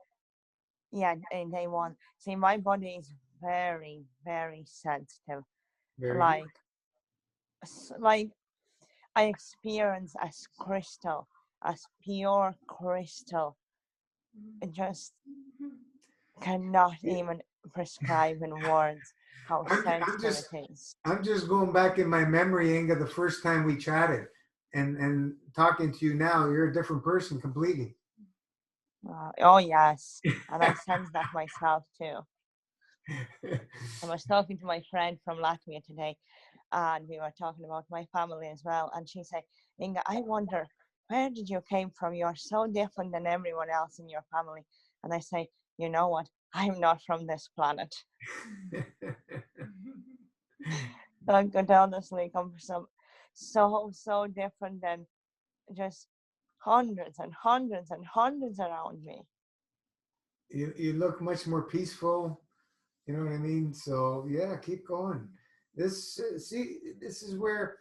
yeah, in day one. See, my body is very, very sensitive. very good. Like I experience as crystal, as pure crystal. I just cannot Yeah. even prescribe in words how I'm sensitive just it is. I'm just going back in my memory, Inga, the first time we chatted, and talking to you now, you're a different person completely. Oh yes, and I sense that myself too. I was talking to my friend from Latvia today, and we were talking about my family as well. And she said, "Inga, I wonder where did you came from? You're so different than everyone else in your family." And I say, "You know what? I'm not from this planet. I could honestly come from some so different than just hundreds and hundreds and hundreds around me." You look much more peaceful. You know what I mean? So yeah, keep going. This is where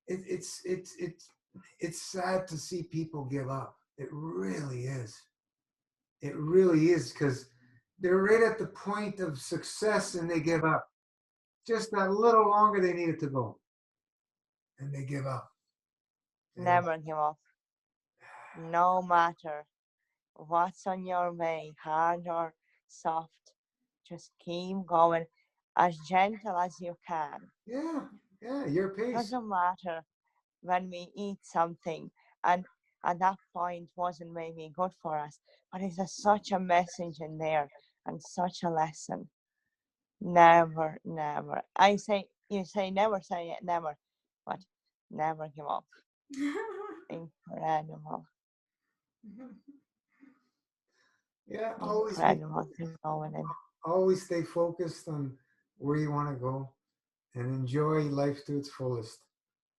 it's sad to see people give up. It really is. It really is, because they're right at the point of success and they give up. Just that little longer they need it to go, and they give up. And Never give up, no matter what's on your way, hard or soft. just keep going as gentle as you can. Yeah, your pace. Doesn't matter when we eat something and at that point wasn't maybe good for us, but it's such a message in there and such a lesson. Never, never. You say never say it, never, but never give up. Incredible. Yeah, Incredible thing going in. always stay focused on where you want to go and enjoy life to its fullest.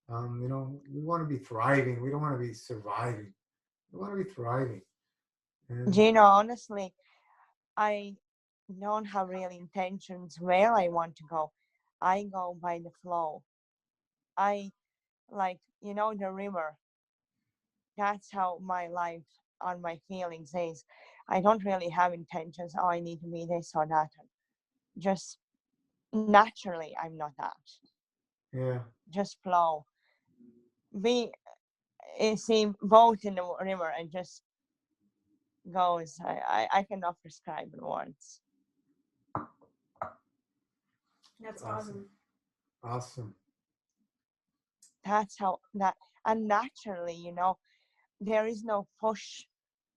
You know, we want to be thriving. We don't want to be surviving. We want to be thriving. And You know, honestly, I don't have real intentions where I want to go. I go by the flow. I like, you know, the river. That's how my life and my feelings is. I don't really have intentions. Oh, I need to be this or that. Just naturally, I'm not that. yeah, Just flow. Be see both in the river and just goes. I cannot prescribe in words. That's awesome. Awesome. That's how that, and naturally, you know, there is no push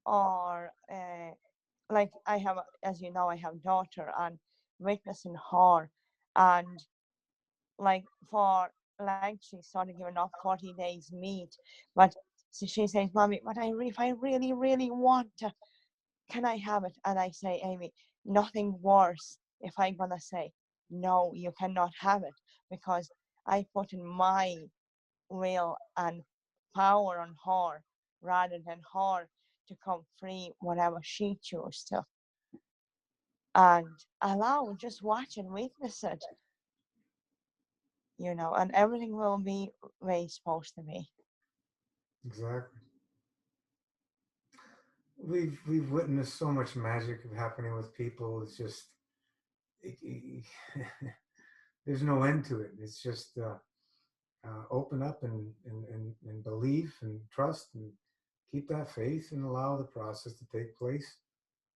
or like I have, as you know, I have daughter and witnessing her, and like for like she started giving off 40 days meat, but so she says, "Mommy, but if I really, really want to, can I have it?" And I say, "Amy, nothing worse if I'm gonna say no, you cannot have it, because I put in my will and power on her rather than her to come free whatever she chooses to, and allow, just watch and witness it, you know, and everything will be where it's supposed to be." Exactly. We've witnessed so much magic happening with people. It's just there's no end to it. It's just open up and believe and trust and keep that faith and allow the process to take place,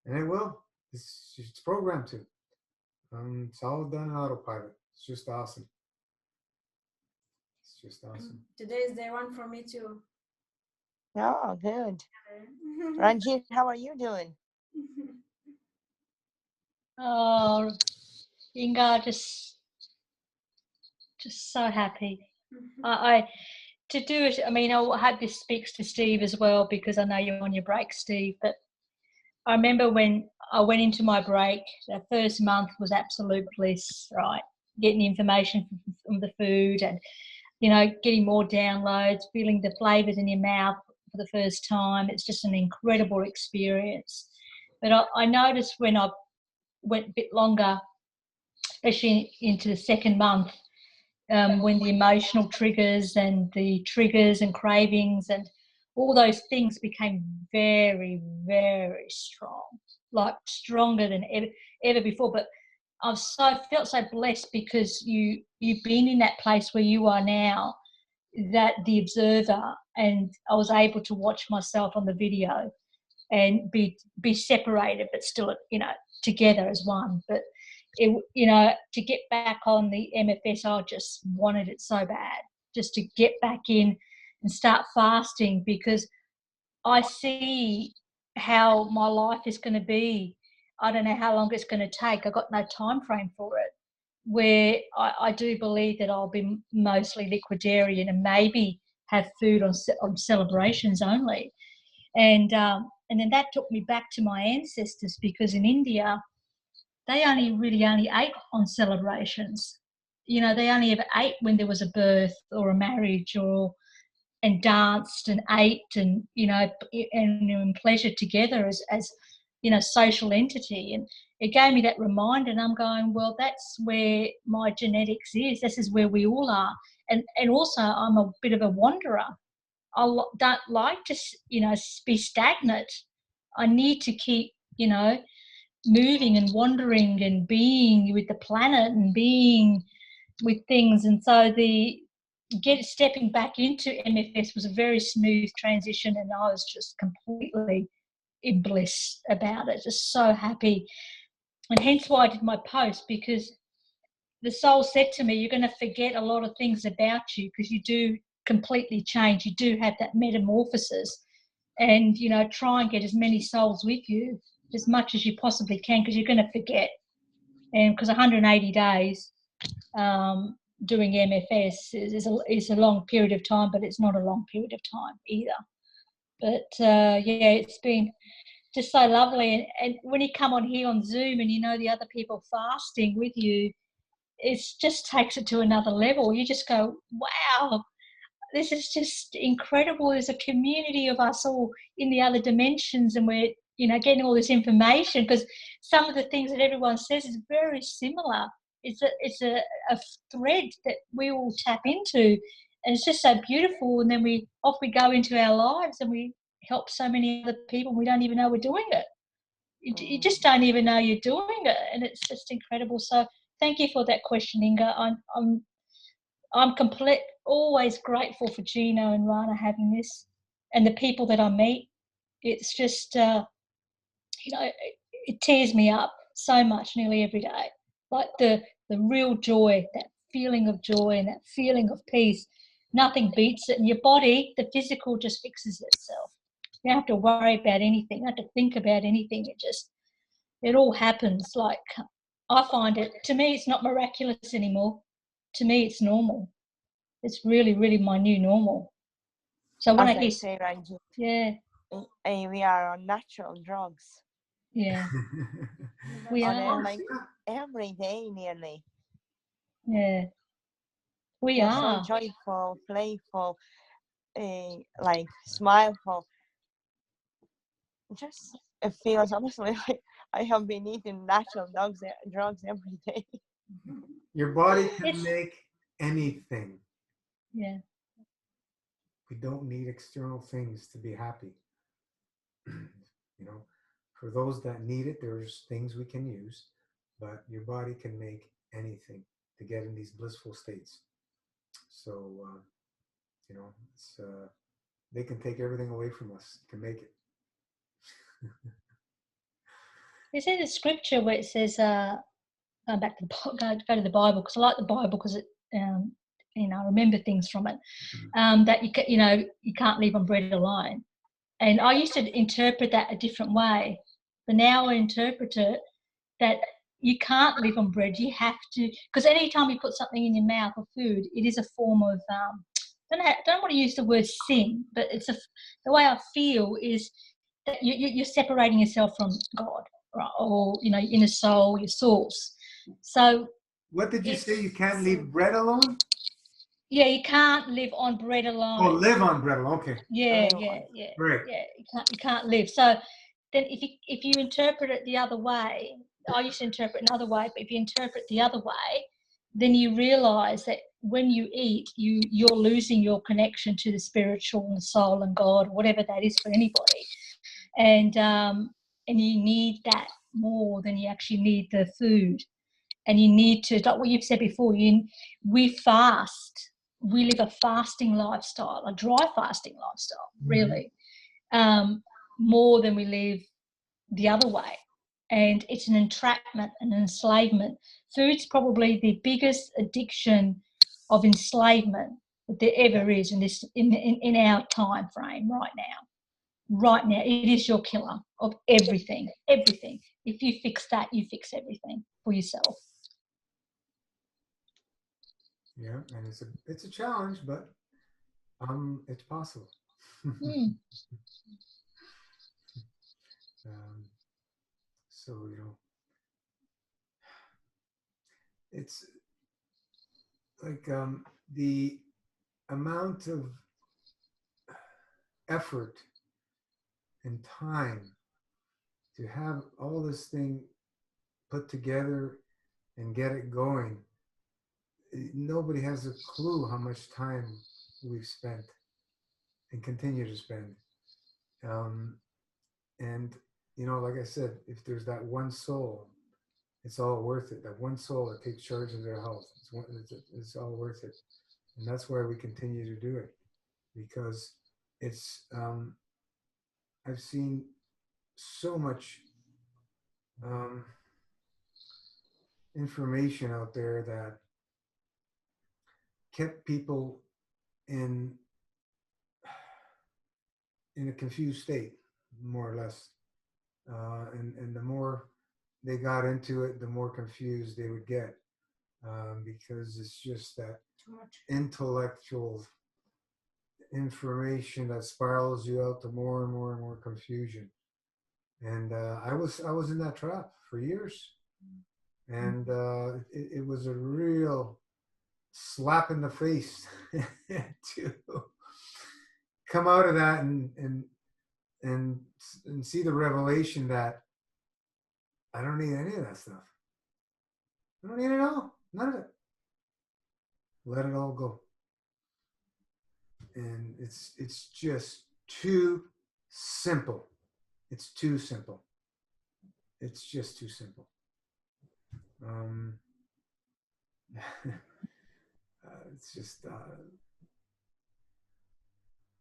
and it will. It's programmed to. It's all done in autopilot. It's just awesome. It's just awesome. Today is day one for me too. Oh, good. Ranjit, how are you doing? Oh, Inga, just so happy. I to do it. I mean, I hope this speaks to Steve as well, because I know you're on your break, Steve. But I remember when I went into my break, the first month was absolute bliss, right? Getting information from the food and, you know, getting more downloads, feeling the flavours in your mouth for the first time. It's just an incredible experience. But I noticed when I went a bit longer, especially into the second month, when the emotional triggers and the triggers and cravings and all those things became very, very strong, like stronger than ever before. But I've felt so blessed, because you've been in that place where you are now, that the observer, and I was able to watch myself on the video and be separated but still, you know, together as one. But it, you know, to get back on the MFS, I just wanted it so bad, just to get back in and start fasting, because I see how my life is going to be. I don't know how long it's going to take. I've got no time frame for it, where I do believe that I'll be mostly liquidarian and maybe have food on celebrations only. And then that took me back to my ancestors, because in India, they only ate on celebrations. You know, they only ever ate when there was a birth or a marriage, and danced and ate, and, you know, and pleasured together as you know, social entity. And it gave me that reminder, and I'm going, well, that's where my genetics is. This is where we all are. And also, I'm a bit of a wanderer. I don't like to, you know, be stagnant. I need to keep, you know, moving and wandering and being with the planet and being with things. And so stepping back into MFS was a very smooth transition, and I was just completely in bliss about it, just so happy. And hence why I did my post, because the soul said to me, you're going to forget a lot of things about you because you do completely change. You do have that metamorphosis. And, you know, try and get as many souls with you as much as you possibly can, because you're going to forget. And because 180 days doing MFS is a long period of time, but it's not a long period of time either. But, yeah, it's been just so lovely. And when you come on here on Zoom and you know the other people fasting with you, it just takes it to another level. You just go, wow, this is just incredible. There's a community of us all in the other dimensions, and we're, you know, getting all this information, because some of the things that everyone says is very similar. It's a thread that we all tap into, and it's just so beautiful. And then we go into our lives and we help so many other people. We don't even know we're doing it. You just don't even know you're doing it, and it's just incredible. So thank you for that question, Inga. I'm always grateful for Gino and Rana having this, and the people that I meet. It's just, you know, it tears me up so much nearly every day. Like the real joy, that feeling of joy and that feeling of peace. Nothing beats it. And your body, the physical, just fixes itself. You don't have to worry about anything. You don't have to think about anything. It all happens. Like, I find it, to me, it's not miraculous anymore. To me, it's normal. It's really, really my new normal. So when As I they hear, say, Ranji, yeah, we are on natural drugs. yeah, we On are, like every day nearly. yeah, we You're so are. joyful, playful, like smileful. Just it feels honestly like I have been eating natural drugs every day. Your body can It's, make anything. yeah, We don't need external things to be happy. You know, for those that need it, there's things we can use, but your body can make anything to get in these blissful states. So, you know, they can take everything away from us to make it. is there a scripture where it says, going back to go to the Bible, because I like the Bible because it, you know, I remember things from it, that you know, you can't live on bread alone. And I used to interpret that a different way, but now I interpret it that you can't live on bread. You have to, because anytime you put something in your mouth or food, it is a form of, don't want to use the word sin, but the way I feel is that you're separating yourself from God, right? Or, you know, your inner soul, your source. So What did you say? You can't leave bread alone? yeah, you can't live on bread alone. Oh, live on bread alone. Okay. Yeah. Right. Yeah. You can't live. So then, if you interpret it the other way, I used to interpret another way, but if you interpret the other way, then you realise that when you eat, you're losing your connection to the spiritual and the soul and God, whatever that is for anybody, and you need that more than you actually need the food. And you need to, like what you've said before, we fast. We live a fasting lifestyle, a dry fasting lifestyle, really, more than we live the other way. And it's an entrapment, an enslavement. Food's probably the biggest addiction of enslavement that there ever is in our time frame right now. Right now, it is your killer of everything. Everything. If you fix that, you fix everything for yourself. Yeah, and it's a challenge, but it's possible. So, you know, it's like the amount of effort and time to have all this thing put together and get it going. Nobody has a clue how much time we've spent and continue to spend. And, you know, like I said, if there's that one soul, it's all worth it. That one soul that takes charge of their health, it's all worth it. And that's why we continue to do it, because it's, I've seen so much information out there that kept people in a confused state, more or less. And the more they got into it, the more confused they would get, because it's just that Too much. intellectual information that spirals you out to more and more and more confusion. And I was in that trap for years, and it was a real slap in the face to come out of that and and see the revelation that I don't need any of that stuff. I don't need it all. None of it. Let it all go. And it's just too simple. It's too simple. It's just too simple. Um, it's just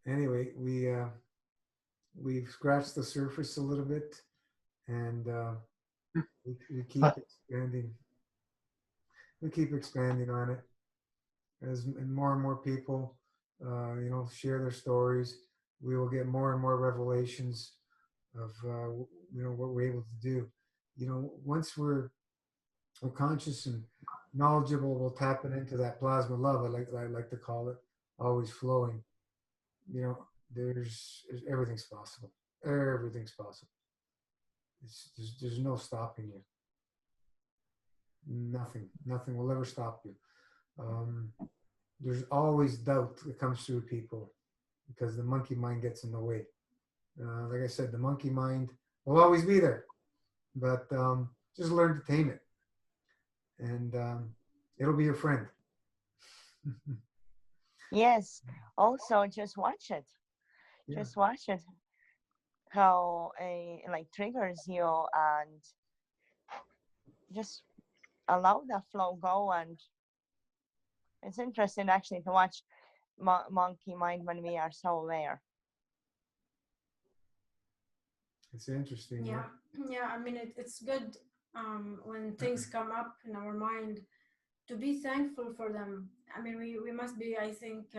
anyway. We've scratched the surface a little bit, and we keep expanding. We keep expanding on it as more and more people, share their stories. We will get more and more revelations of what we're able to do. Once we're conscious and knowledgeable, we'll tap it into that plasma love. I like to call it, always flowing. There's everything's possible. Everything's possible. There's no stopping you. Nothing will ever stop you. There's always doubt that comes through people because the monkey mind gets in the way. Like I said, the monkey mind will always be there, but just learn to tame it, and it'll be your friend. Yes. Also, just watch it. Yeah. Just watch it. How like triggers you, and just allow that flow go. And it's interesting actually to watch monkey mind when we are so aware. It's interesting. Yeah, yeah. I mean, it's good when things come up in our mind to be thankful for them. I mean, we must be, I think,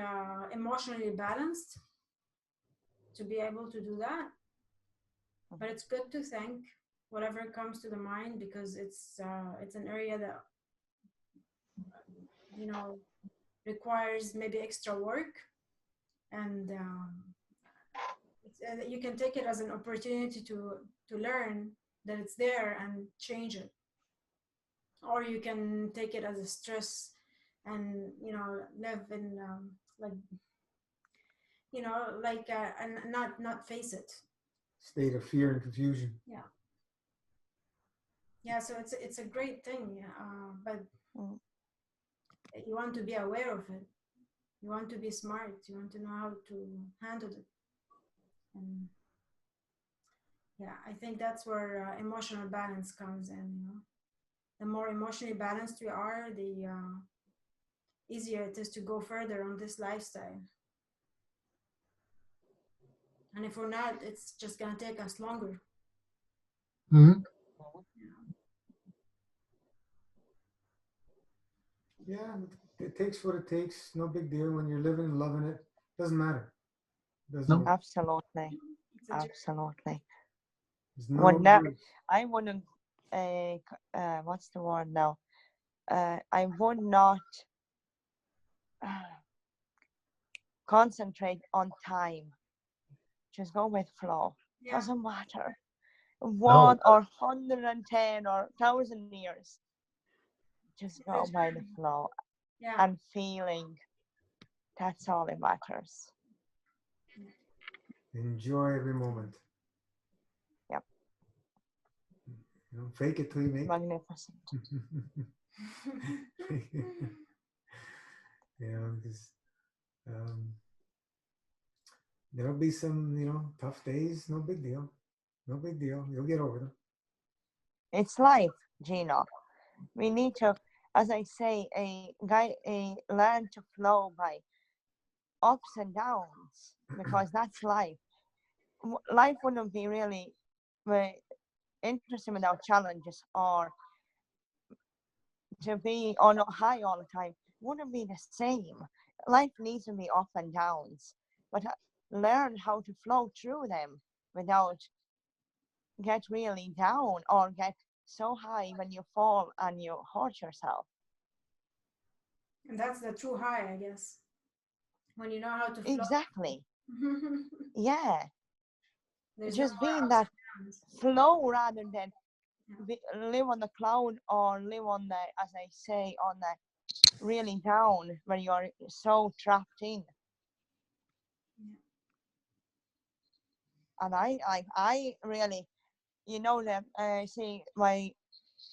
emotionally balanced to be able to do that. But it's good to thank whatever comes to the mind, because it's an area that requires maybe extra work, and you can take it as an opportunity to learn that it's there and change it, or you can take it as a stress and live in and not face it. State of fear and confusion. Yeah, so it's a great thing, but you want to be aware of it. You want to be smart. You want to know how to handle it. And yeah, I think that's where emotional balance comes in. The more emotionally balanced we are, the easier it is to go further on this lifestyle. And if we're not, it's just gonna take us longer. Mm-hmm. Yeah, it takes what it takes. No big deal. When you're living and loving it, doesn't matter. Doesn't matter. Absolutely. Absolutely. No I wouldn't. What's the word now? I would not concentrate on time. Just go with flow. Yeah. Doesn't matter. 1 or 110 or 1,000 years. Just go by the flow. Yeah. And feeling. That's all that matters. Enjoy every moment. Yep. Fake it till you make it. Magnificent. Because there'll be some, tough days. No big deal. No big deal. You'll get over them. It's life, Gino. We need to, as I say, learn to flow by ups and downs, because that's life. Life wouldn't be really interesting without challenges or to be on a high all the time wouldn't be the same. Life needs to be up and downs, but learn how to flow through them without get really down or get so high when you fall and you hurt yourself. And that's the true high, I guess. When you know how to flow. Exactly. Yeah. There's Just no more being ups that and downs. flow rather than Yeah. live on the cloud or live on the, as I say, on the really down where you're so trapped in. Yeah. And I really, you know, that see, my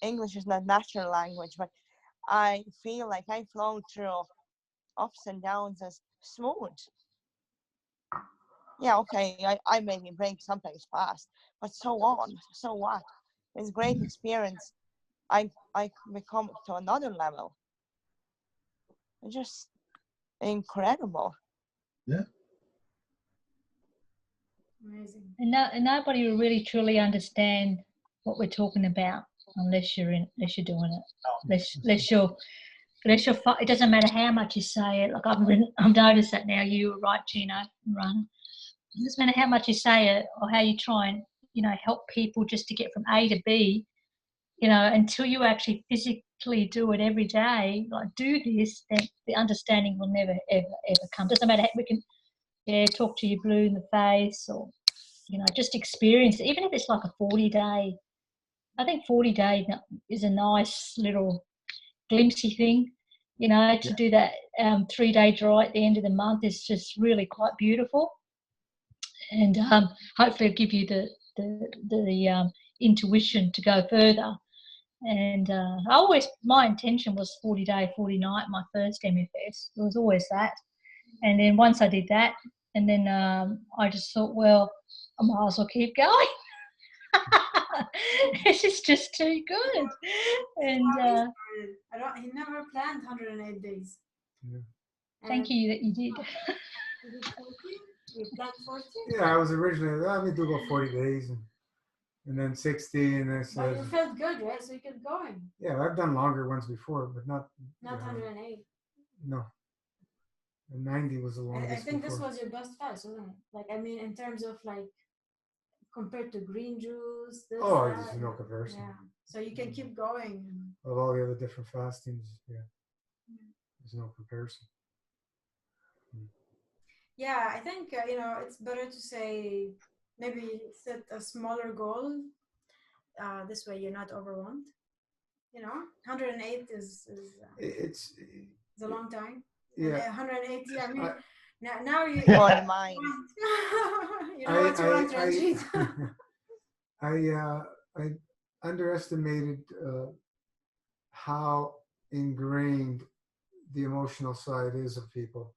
English is not natural language, but I feel like I flow through ups and downs as smooth. Yeah, okay, I maybe break sometimes fast, but so on, so what? It's great experience. I become to another level. It's just incredible. Yeah. Amazing. And nobody will really truly understand what we're talking about unless you're doing it. Unless you're, it doesn't matter how much you say it. Like I've noticed that now. You were right, Gino and Ron. It doesn't matter how much you say it or how you try and, help people just to get from A to B, until you actually physically do it every day, like do this, then the understanding will never, ever, ever come. Doesn't matter how we can, talk to you blue in the face or, just experience it. Even if it's like a 40-day, I think 40 days is a nice little glimpsey thing, to do that 3-day dry at the end of the month is just really quite beautiful. And hopefully it'll give you the intuition to go further. And my intention was 40-day, 40-night, my first MFS. It was always that. And then once I did that, and then I just thought, well, I might as well keep going. This is just too good. And he never planned 108 days. Yeah. Thank you that you did. You did 40? You planned 40? Yeah, I was originally, let me do about 40 days and then 60 and then But you felt good, right? So you kept going. yeah, I've done longer ones before, but not 108. No. And 90 was the longest I think before. this was your best fast, wasn't it? Like, I mean, in terms of like, compared to green juice, this, there's no comparison. Yeah. So you can keep going. Of all the other different fastings, there's no comparison. Yeah, I think, it's better to say, maybe set a smaller goal. This way you're not overwhelmed. 108 is It's a long time. yeah. And 180, I mean, now you Body mind. you know what you want, Ranjit. I underestimated how ingrained the emotional side is of people,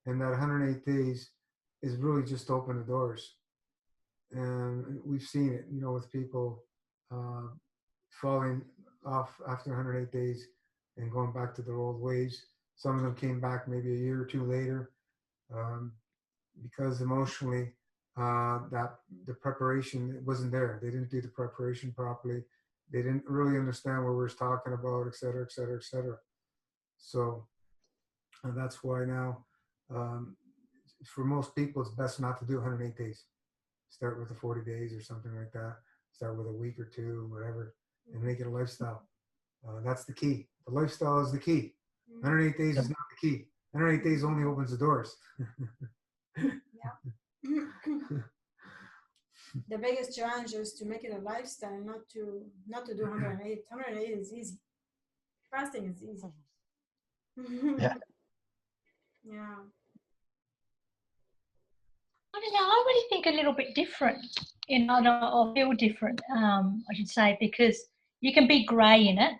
and that 108 days is really just open the doors. And we've seen it, with people falling off after 108 days and going back to their old ways. Some of them came back maybe a year or two later because emotionally that the preparation wasn't there. They didn't do the preparation properly. They didn't really understand what we were talking about, et cetera, et cetera, et cetera. So that's why now, for most people, it's best not to do 108 days. Start with the 40 days or something like that. Start with a week or two, whatever, and make it a lifestyle. That's the key. The lifestyle is the key. 108 days is not the key. 108 days only opens the doors. The biggest challenge is to make it a lifestyle, not to do 108. 108 is easy. Fasting is easy. Yeah. Yeah. I don't know. I really think a little bit different, or feel different, I should say, because you can be grey in it.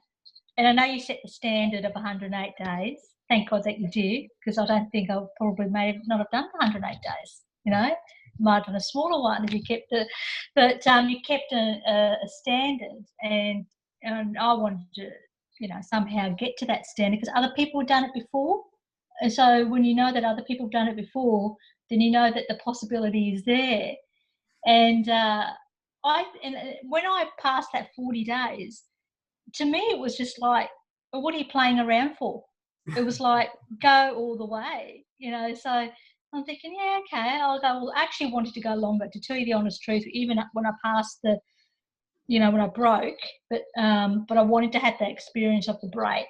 And I know you set the standard of 108 days. Thank God that you did, because I don't think I probably may not have done 108 days, Might have done a smaller one if you kept it. But you kept a standard, and I wanted to, somehow get to that standard because other people had done it before. And so when you know that other people have done it before, then you know that the possibility is there. And when I passed that 40 days, to me it was just like well, what are you playing around for? It was like, go all the way, you know. So I'm thinking, yeah, okay, I'll go. Well, I actually wanted to go longer, to tell you the honest truth, even when I passed the, you know, when I broke, but I wanted to have that experience of the break,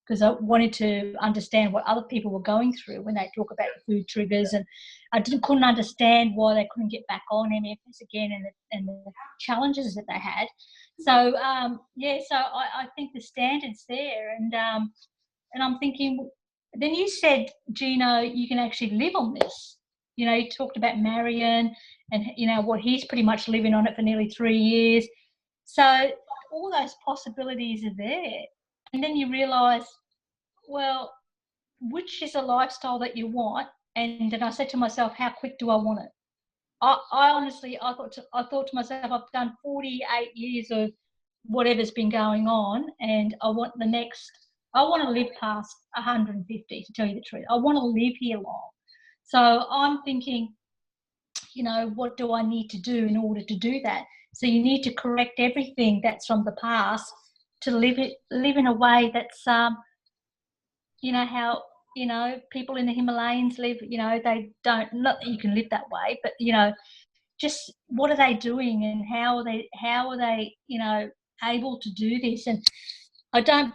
because I wanted to understand what other people were going through when they talk about the food triggers, and I couldn't understand why they couldn't get back on MFS again, and the challenges that they had. So so I think the standard's there, and I'm thinking. Then you said, Gino, you can actually live on this. You know, you talked about Marion, and you know what, he's pretty much living on it for nearly 3 years. So all those possibilities are there. And then you realise, well, which is a lifestyle that you want? And then I said to myself, how quick do I want it? I honestly, I thought to myself, I've done 48 years of whatever's been going on, and I want to live past 150, to tell you the truth. I want to live here long. So I'm thinking, you know, what do I need to do in order to do that? So you need to correct everything that's from the past to live in a way that's, you know, how, you know, people in the Himalayas live, you know, they don't, not that you can live that way, but, you know, just what are they doing, and how are they, you know, able to do this? And I don't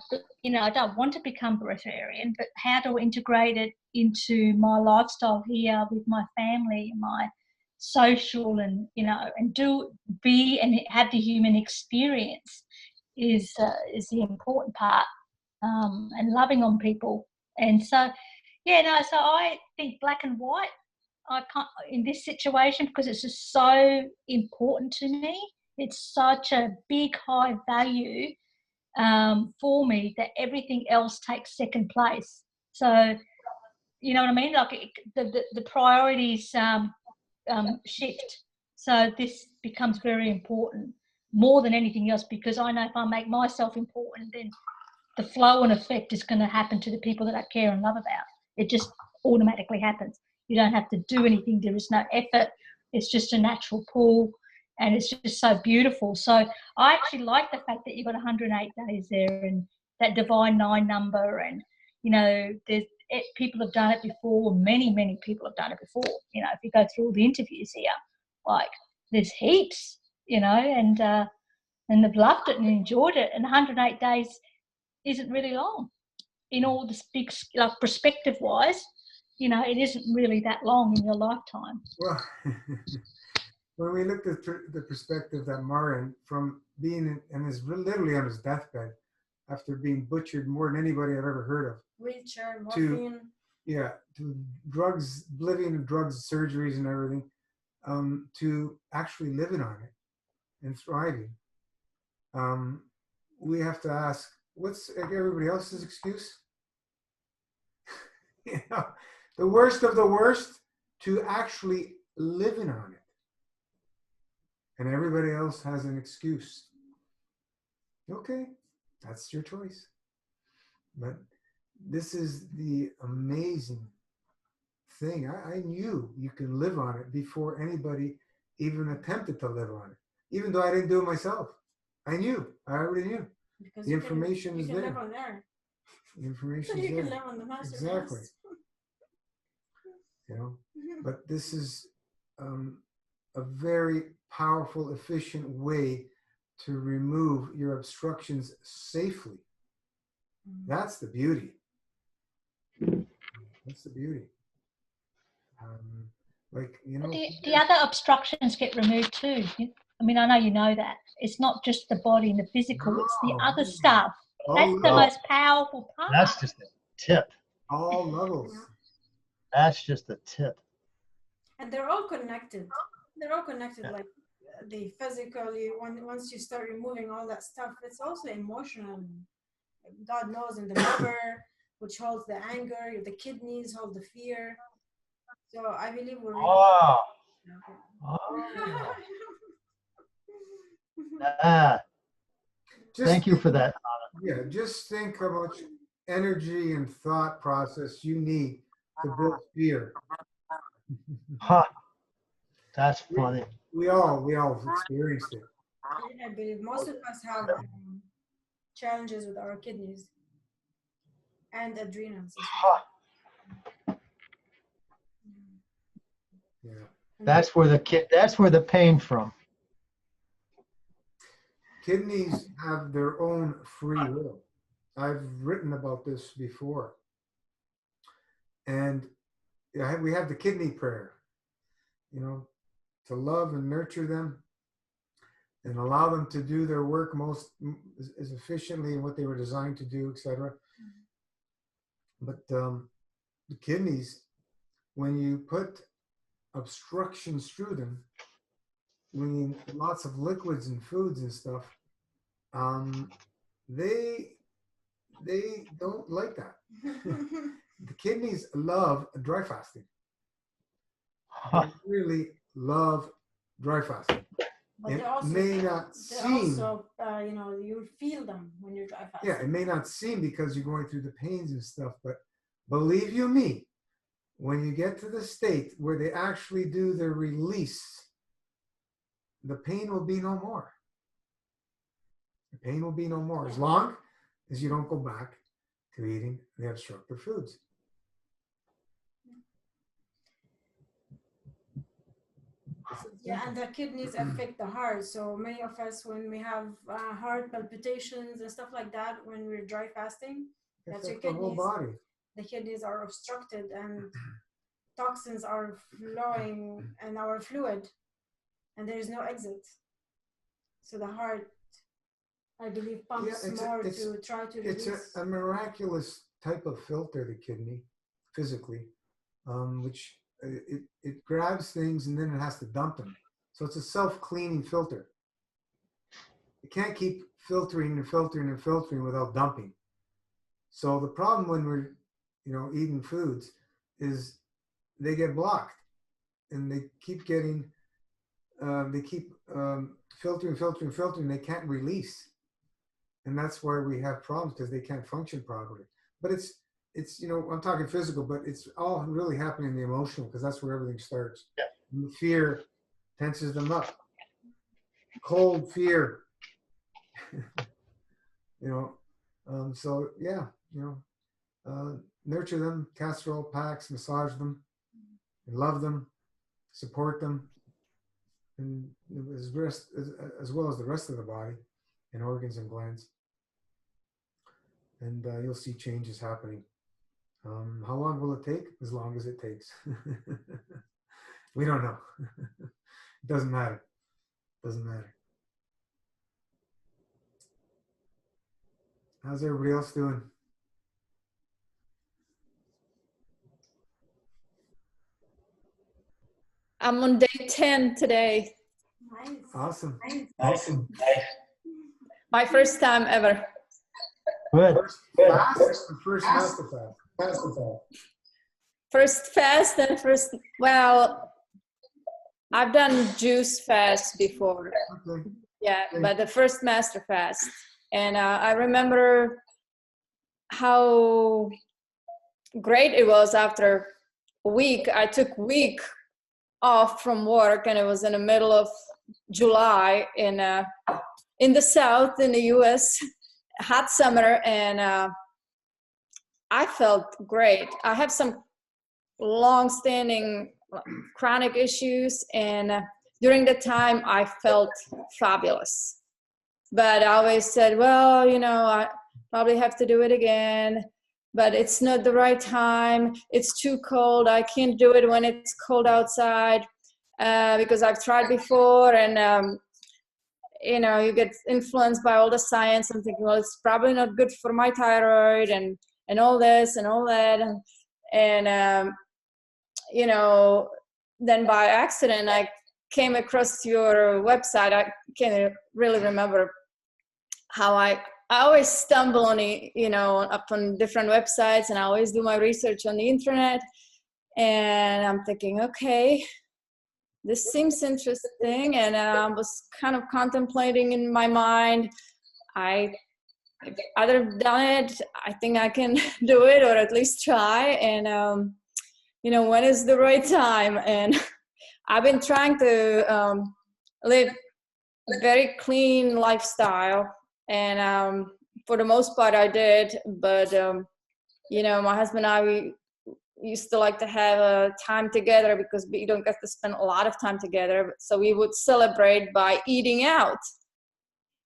want to become breatharian, but how to integrate it into my lifestyle here with my family, my social, and, you know, and have the human experience is the important part, and loving on people. And so, so I think black and white, I can't in this situation, because it's just so important to me. It's such a big, high value for me that everything else takes second place. So, you know what I mean? Like the priorities shift. So this becomes very important, more than anything else, because I know if I make myself important, then the flow and effect is going to happen to the people that I care and love about. It just automatically happens. You don't have to do anything. There is no effort. It's just a natural pull, and it's just so beautiful. So I actually like the fact that you've got 108 days there, and that divine 9 number, and, you know, people have done it before. Many people have done it before. You know, if you go through all the interviews here, like, there's heaps, you know, and they've loved it and enjoyed it. And 108 days isn't really long in all this big, like, perspective wise, you know, it isn't really that long in your lifetime. Well, when we looked at the perspective that Marin, from being and is literally on his deathbed after being butchered more than anybody I've ever heard of, wheelchair, morphine, to drugs, oblivion of drugs, surgeries, and everything, to actually living on it and thriving. We have to ask, what's everybody else's excuse? You know, the worst of the worst, to actually living on it. And everybody else has an excuse. Okay, that's your choice. But this is the amazing thing. I knew you can live on it before anybody even attempted to live on it. Even though I didn't do it myself. I already knew. because The information is you can there. live on there. The information You is can there. live on the master Exactly. mass. You know, but this is a very powerful, efficient way to remove your obstructions safely. That's the beauty. That's the beauty. Like, you know, The other obstructions get removed too. I mean, I know you know that. It's not just the body and the physical, it's the other stuff. That's the most powerful part. That's just a tip. all levels. That's just a tip. And they're all connected. They're all connected, like the physically, once you start removing all that stuff, it's also emotional. God knows, in the liver, which holds the anger, the kidneys hold the fear. So I believe we're really Thank you for that. Yeah, just think how much energy and thought process you need to build fear. Huh. That's funny. We all experienced it. I believe most of us have challenges with our kidneys. and adrenals. Huh. Yeah. That's where the pain from. Kidneys have their own free will. I've written about this before. And we have the kidney prayer, you know, to love and nurture them and allow them to do their work most as efficiently in what they were designed to do, etc. But the kidneys, when you put obstructions through them, meaning lots of liquids and foods and stuff, they don't like that. The kidneys love dry fasting. Huh. They really love dry fasting. But It they also, may not they seem, also you know, you'll feel them when you dry fast. yeah, it may not seem because you're going through the pains and stuff, but believe you me, when you get to the state where they actually do the release, the pain will be no more. The pain will be no more as long as you don't go back to eating the obstructive foods. Yeah, and the kidneys affect the heart. So many of us, when we have heart palpitations and stuff like that, when we're dry fasting, that's your Affect the whole kidneys. body. The kidneys are obstructed and toxins are flowing in our fluid, and there is no exit. So the heart, I believe, pumps more to try to release. It's a miraculous type of filter, the kidney, physically, which it grabs things and then it has to dump them. So it's a self-cleaning filter. It can't keep filtering and filtering and filtering without dumping. So the problem when we're, you know, eating foods is they get blocked and they keep getting, filtering. They can't release. And that's where we have problems because they can't function properly. But it's, you know, I'm talking physical, but it's all really happening in the emotional because that's where everything starts. Yeah. And the fear tenses them up. Cold fear. You know, so yeah, you know, nurture them, casserole packs, massage them, and love them, support them, and as well as the rest of the body and organs and glands. And you'll see changes happening. How long will it take? As long as it takes. We don't know. It doesn't matter. Doesn't matter. How's everybody else doing? I'm on day 10 today. Nice. Awesome. Awesome. My first time ever. Good. Fast or first master fast? First fast and first, well, I've done juice fast before. Okay. Yeah, but the first master fast. And I remember how great it was after a week. I took a week off from work and it was in the middle of July in the South in the US, hot summer, and I felt great. I have some long-standing chronic issues, and during the time I felt fabulous. But I always said, well, you know, I probably have to do it again, but it's not the right time. It's too cold. I can't do it when it's cold outside because I've tried before, and you know, you get influenced by all the science. I'm thinking, well, it's probably not good for my thyroid and all this and all that. And you know, then by accident, I came across your website. I can't really remember how I always stumble on it, you know, up on different websites, and I always do my research on the internet. And I'm thinking, okay, this seems interesting. And I was kind of contemplating in my mind, I've either done it, I think I can do it, or at least try. And, you know, when is the right time? And I've been trying to live a very clean lifestyle. And for the most part I did, but my husband and I, we used to like to have a time together because we don't get to spend a lot of time together. So we would celebrate by eating out.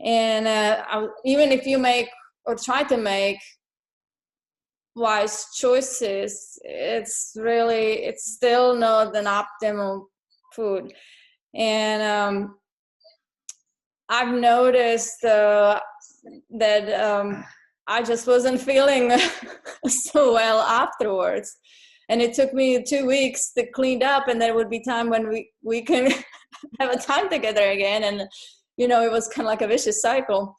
And even if you make or try to make wise choices, it's still not an optimal food. And I've noticed that I just wasn't feeling so well afterwards. And it took me 2 weeks to clean up, and there would be time when we can have a time together again. And, it was kind of like a vicious cycle.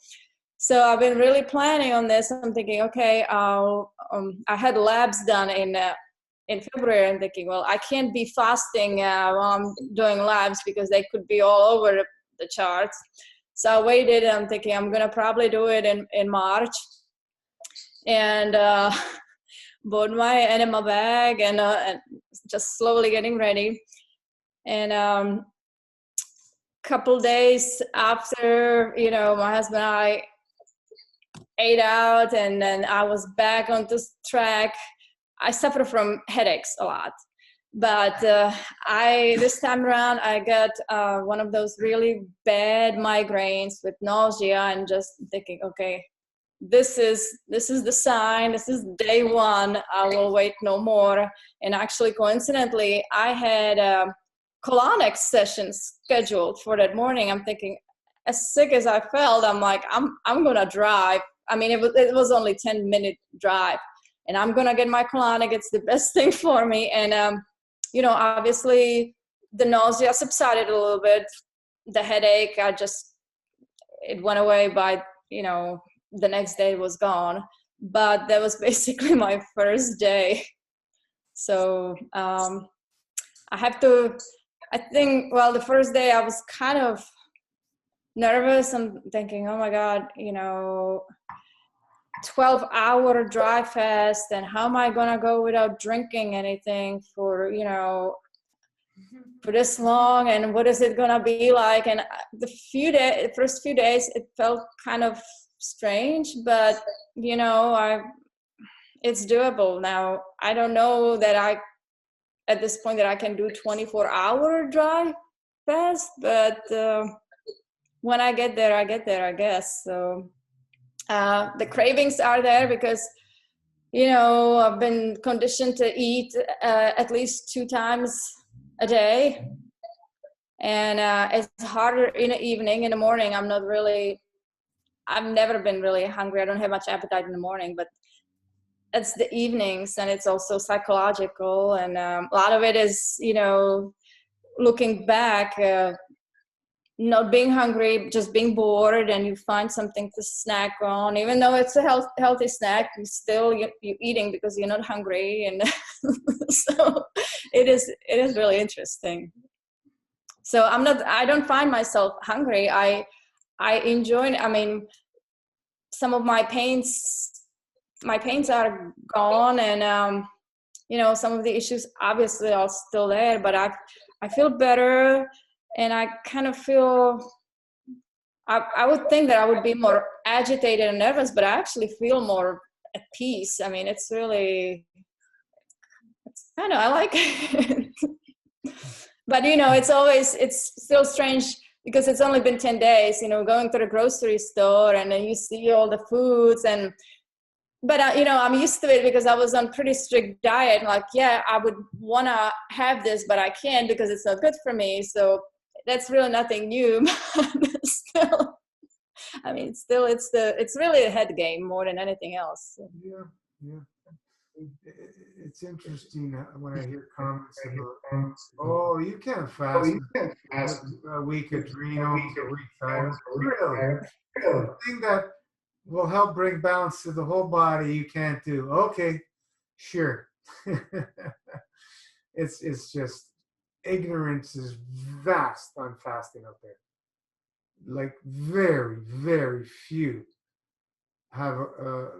So I've been really planning on this. I'm thinking, okay, I had labs done in February. I'm thinking, well, I can't be fasting while I'm doing labs because they could be all over the charts. So I waited. I'm thinking I'm going to probably do it in March. And bought my enema bag and just slowly getting ready. And couple days after, my husband and I ate out, and then I was back on this track. I suffer from headaches a lot, but this time around I got one of those really bad migraines with nausea, and just thinking, okay, this is the sign. This is day one. I will wait no more. And actually, coincidentally, I had colonic sessions scheduled for that morning. I'm thinking, as sick as I felt, I'm like, I'm gonna drive. I mean, it was only 10-minute drive, and I'm gonna get my colonic. It's the best thing for me. And obviously, the nausea subsided a little bit. The headache, it went away by the next day was gone. But that was basically my first day. So I think, well, the first day I was kind of nervous. I'm thinking, oh my God, 12-hour drive fast, and how am I gonna go without drinking anything for this long, and what is it gonna be like? And the first few days, it felt kind of strange, but it's doable now. I don't know that at this point that I can do 24-hour drive fast, but when I get there, I guess. So the cravings are there because I've been conditioned to eat at least 2 times a day, and it's harder in the evening. In the morning, I've never been really hungry. I don't have much appetite in the morning, but it's the evenings, and it's also psychological. And a lot of it is, looking back, not being hungry, just being bored, and you find something to snack on. Even though it's a healthy snack, you're eating because you're not hungry. And so it is really interesting. So I don't find myself hungry. I enjoy, some of my pains are gone, and some of the issues obviously are still there, but I feel better, and I kind of feel, I would think that I would be more agitated and nervous, but I actually feel more at peace. I mean, it's kind of, I like it. But it's still strange because it's only been 10 days, going to the grocery store, and then you see all the foods, but I'm used to it because I was on pretty strict diet. Like, yeah, I would want to have this, but I can't because it's not good for me. So that's really nothing new. Still, it's really a head game more than anything else. Yeah. It's interesting when I hear comments about, oh, you can't fast a week adrenals, a week thyroid. Really? The thing that will help bring balance to the whole body, you can't do. Okay, sure. It's just, ignorance is vast on fasting out there. Like, very, very few have a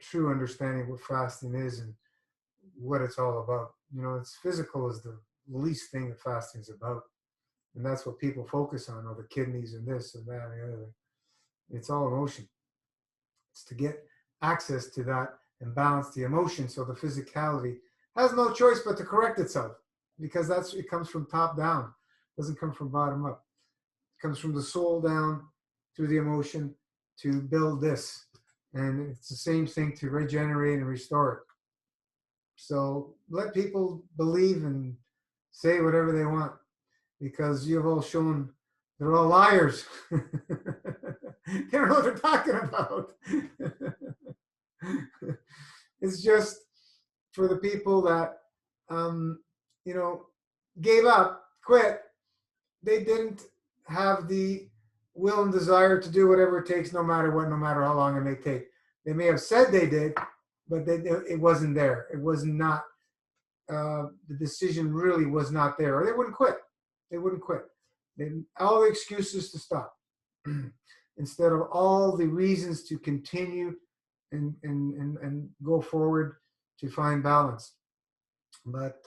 true understanding of what fasting is and what it's all about. It's physical is the least thing that fasting is about. And that's what people focus on, the kidneys and this and that and the other thing. It's all emotion. It's to get access to that and balance the emotion. So the physicality has no choice but to correct itself, because it comes from top down. It doesn't come from bottom up. It comes from the soul down through the emotion to build this. And it's the same thing to regenerate and restore it. So let people believe and say whatever they want, because you've all shown they're all liars. They don't know what they're talking about. It's just for the people that, you know, gave up, quit. They didn't have the will and desire to do whatever it takes, no matter what, no matter how long it may take. They may have said they did, but it wasn't there. It was not, the decision really was not there, or they wouldn't quit. They wouldn't quit. All the excuses to stop instead of all the reasons to continue and go forward to find balance. But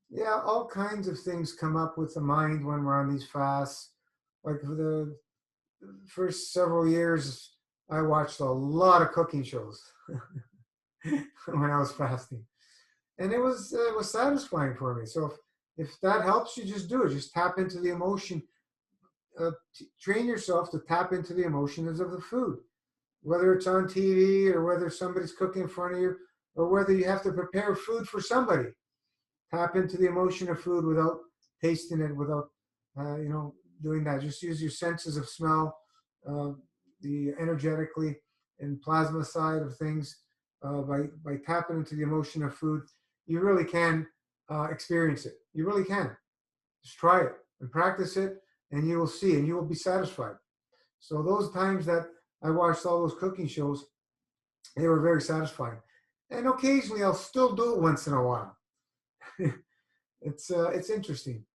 yeah, all kinds of things come up with the mind when we're on these fasts. Like for the first several years, I watched a lot of cooking shows when I was fasting, and it was satisfying for me. So if that helps you, just do it. Just tap into the emotion. Train yourself to tap into the emotions of the food, whether it's on TV or whether somebody's cooking in front of you, or whether you have to prepare food for somebody. Tap into the emotion of food without tasting it, without doing that. Just use your senses of smell, the energetically and plasma side of things. By tapping into the emotion of food, you really can experience it. You really can. Just try it and practice it, and you will see, and you will be satisfied. So those times that I watched all those cooking shows, they were very satisfying. And occasionally I'll still do it once in a while. It's interesting.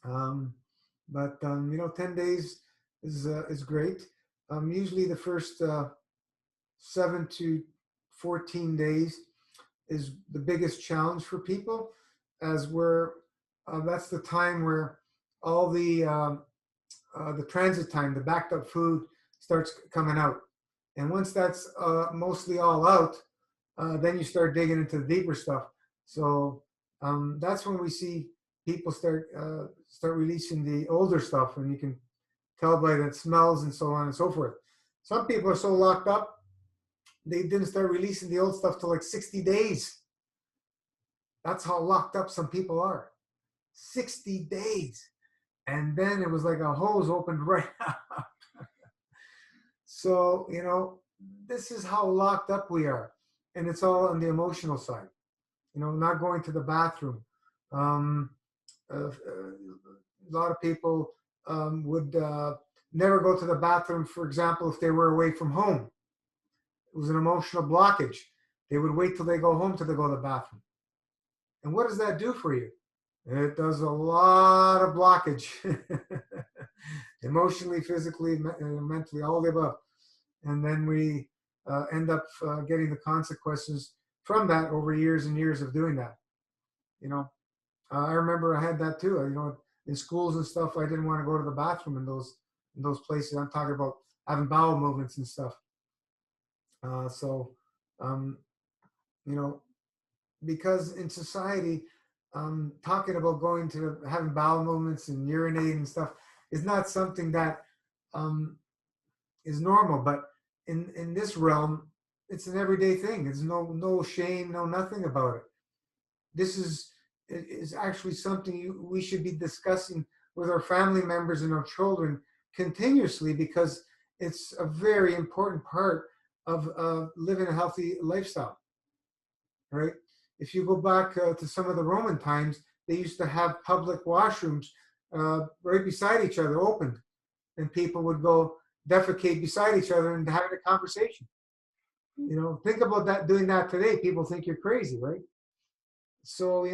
But 10 days is great. Usually the first 7 to 14 days is the biggest challenge for people, as that's the time where all the transit time, the backed up food starts coming out. And once that's mostly all out, then you start digging into the deeper stuff. So that's when we see people start releasing the older stuff, and you can tell by the smells and so on and so forth. Some people are so locked up, they didn't start releasing the old stuff till like 60 days. That's how locked up some people are. 60 days. And then it was like a hose opened right up. So, this is how locked up we are. And it's all on the emotional side. Not going to the bathroom. A lot of people would never go to the bathroom, for example, if they were away from home. It was an emotional blockage. They would wait till they go home till they go to the bathroom. And what does that do for you? It does a lot of blockage. Emotionally, physically, mentally, all the above. And then we end up getting the consequences from that over years and years of doing that. I remember I had that too. In schools and stuff, I didn't want to go to the bathroom in those places. I'm talking about having bowel movements and stuff. Because in society, talking about going to having bowel movements and urinating and stuff is not something that is normal. But in this realm, it's an everyday thing. There's no shame, no nothing about it. This is actually something we should be discussing with our family members and our children continuously, because it's a very important part of living a healthy lifestyle, right? If you go back to some of the Roman times, they used to have public washrooms right beside each other, opened, and people would go defecate beside each other and having a conversation. Think about that, doing that today. People think you're crazy, right? So,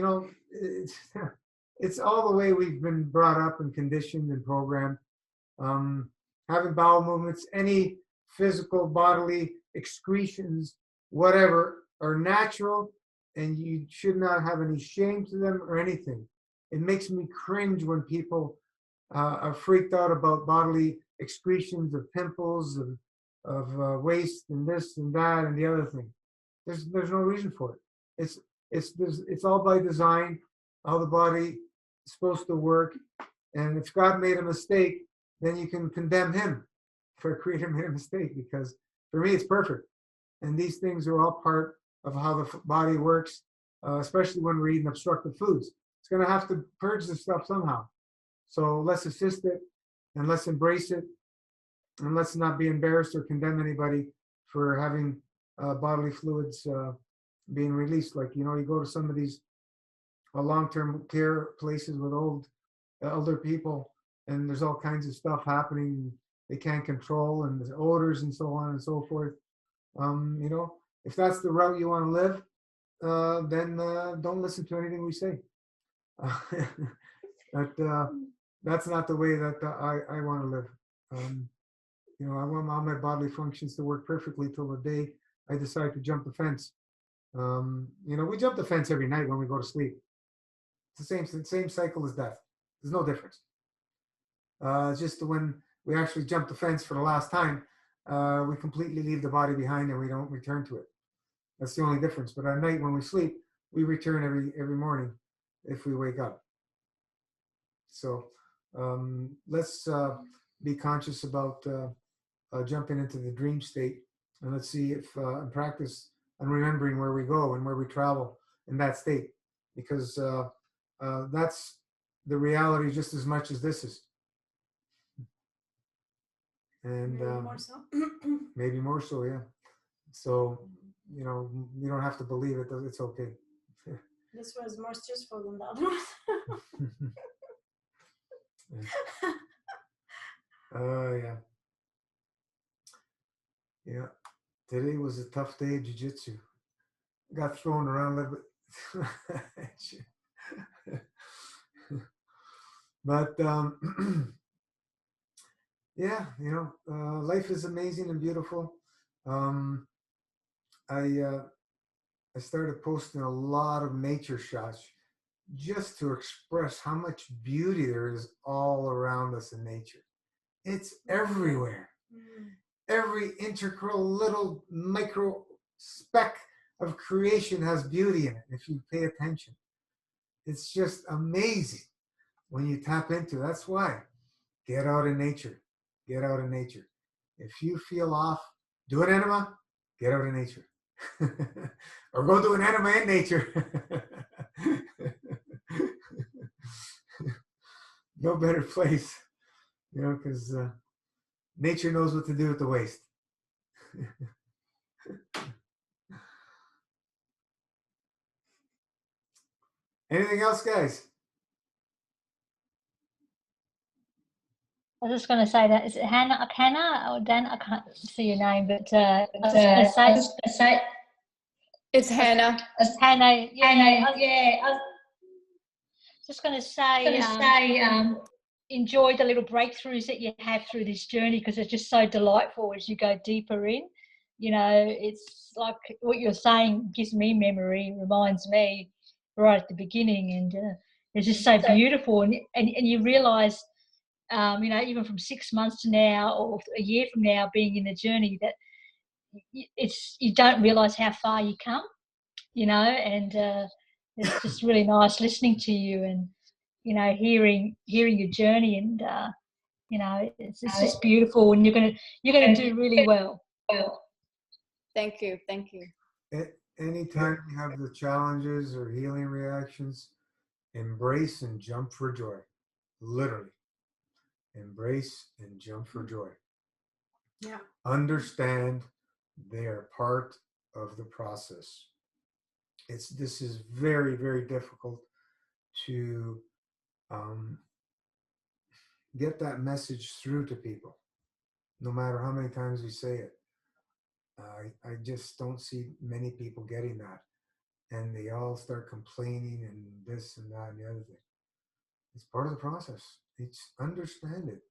it's all the way we've been brought up and conditioned and programmed. Having bowel movements, any physical bodily excretions, whatever, are natural, and you should not have any shame to them or anything. It makes me cringe when people are freaked out about bodily excretions of pimples, of waste and this and that and the other thing. There's no reason for it. It's all by design, how the body is supposed to work. And if God made a mistake, then you can condemn him for creator made a mistake, because for me it's perfect. And these things are all part of how the body works, especially when we're eating obstructive foods. It's going to have to purge the stuff somehow. So let's assist it, and let's embrace it, and let's not be embarrassed or condemn anybody for having bodily fluids being released. Like, you go to some of these long-term care places with elder people, and there's all kinds of stuff happening they can't control, and the odors and so on and so forth. If that's the route you want to live, then don't listen to anything we say. That's not the way that I want to live. I want all my bodily functions to work perfectly till the day I decide to jump the fence. We jump the fence every night when we go to sleep. It's the same cycle as death. There's no difference. It's just when we actually jump the fence for the last time, we completely leave the body behind and we don't return to it. That's the only difference. But at night when we sleep, we return every morning if we wake up. So let's be conscious about jumping into the dream state, and let's see if in practice and remembering where we go and where we travel in that state, because that's the reality just as much as this is. And Maybe more so. maybe more so, yeah. So, you don't have to believe it. It's okay. This was more stressful than the other one. Yeah. Yeah. Today was a tough day of jiu-jitsu. Got thrown around a little bit. But yeah, life is amazing and beautiful. I started posting a lot of nature shots just to express how much beauty there is all around us in nature. It's everywhere. Every integral little micro speck of creation has beauty in it if you pay attention. It's just amazing when you tap into it. That's why get out in nature. Get out in nature. If you feel off, do an enema, get out in nature. Or go do an enema in nature. No better place, because nature knows what to do with the waste. Anything else, guys? I was just going to say that, is it Hannah or Dan? I can't see your name, but I was just going to say. It's Hannah. It's Hannah. Yeah. I was just going to say, enjoy the little breakthroughs that you have through this journey, because it's just so delightful as you go deeper in. It's like what you're saying gives me memory, reminds me right at the beginning, and it's just so beautiful. And you realise, even from 6 months to now or a year from now being in the journey, that you don't realise how far you come, and it's just really nice listening to you and, hearing your journey, and, it's just beautiful, and you're gonna do really well. Thank you. Thank you. Anytime you have the challenges or healing reactions, embrace and jump for joy. Literally. Embrace and jump for joy. Yeah. Understand they are part of the process. This is very, very difficult to get that message through to people, no matter how many times we say it. I just don't see many people getting that, and they all start complaining and this and that and the other thing. It's part of the process. It's understand it.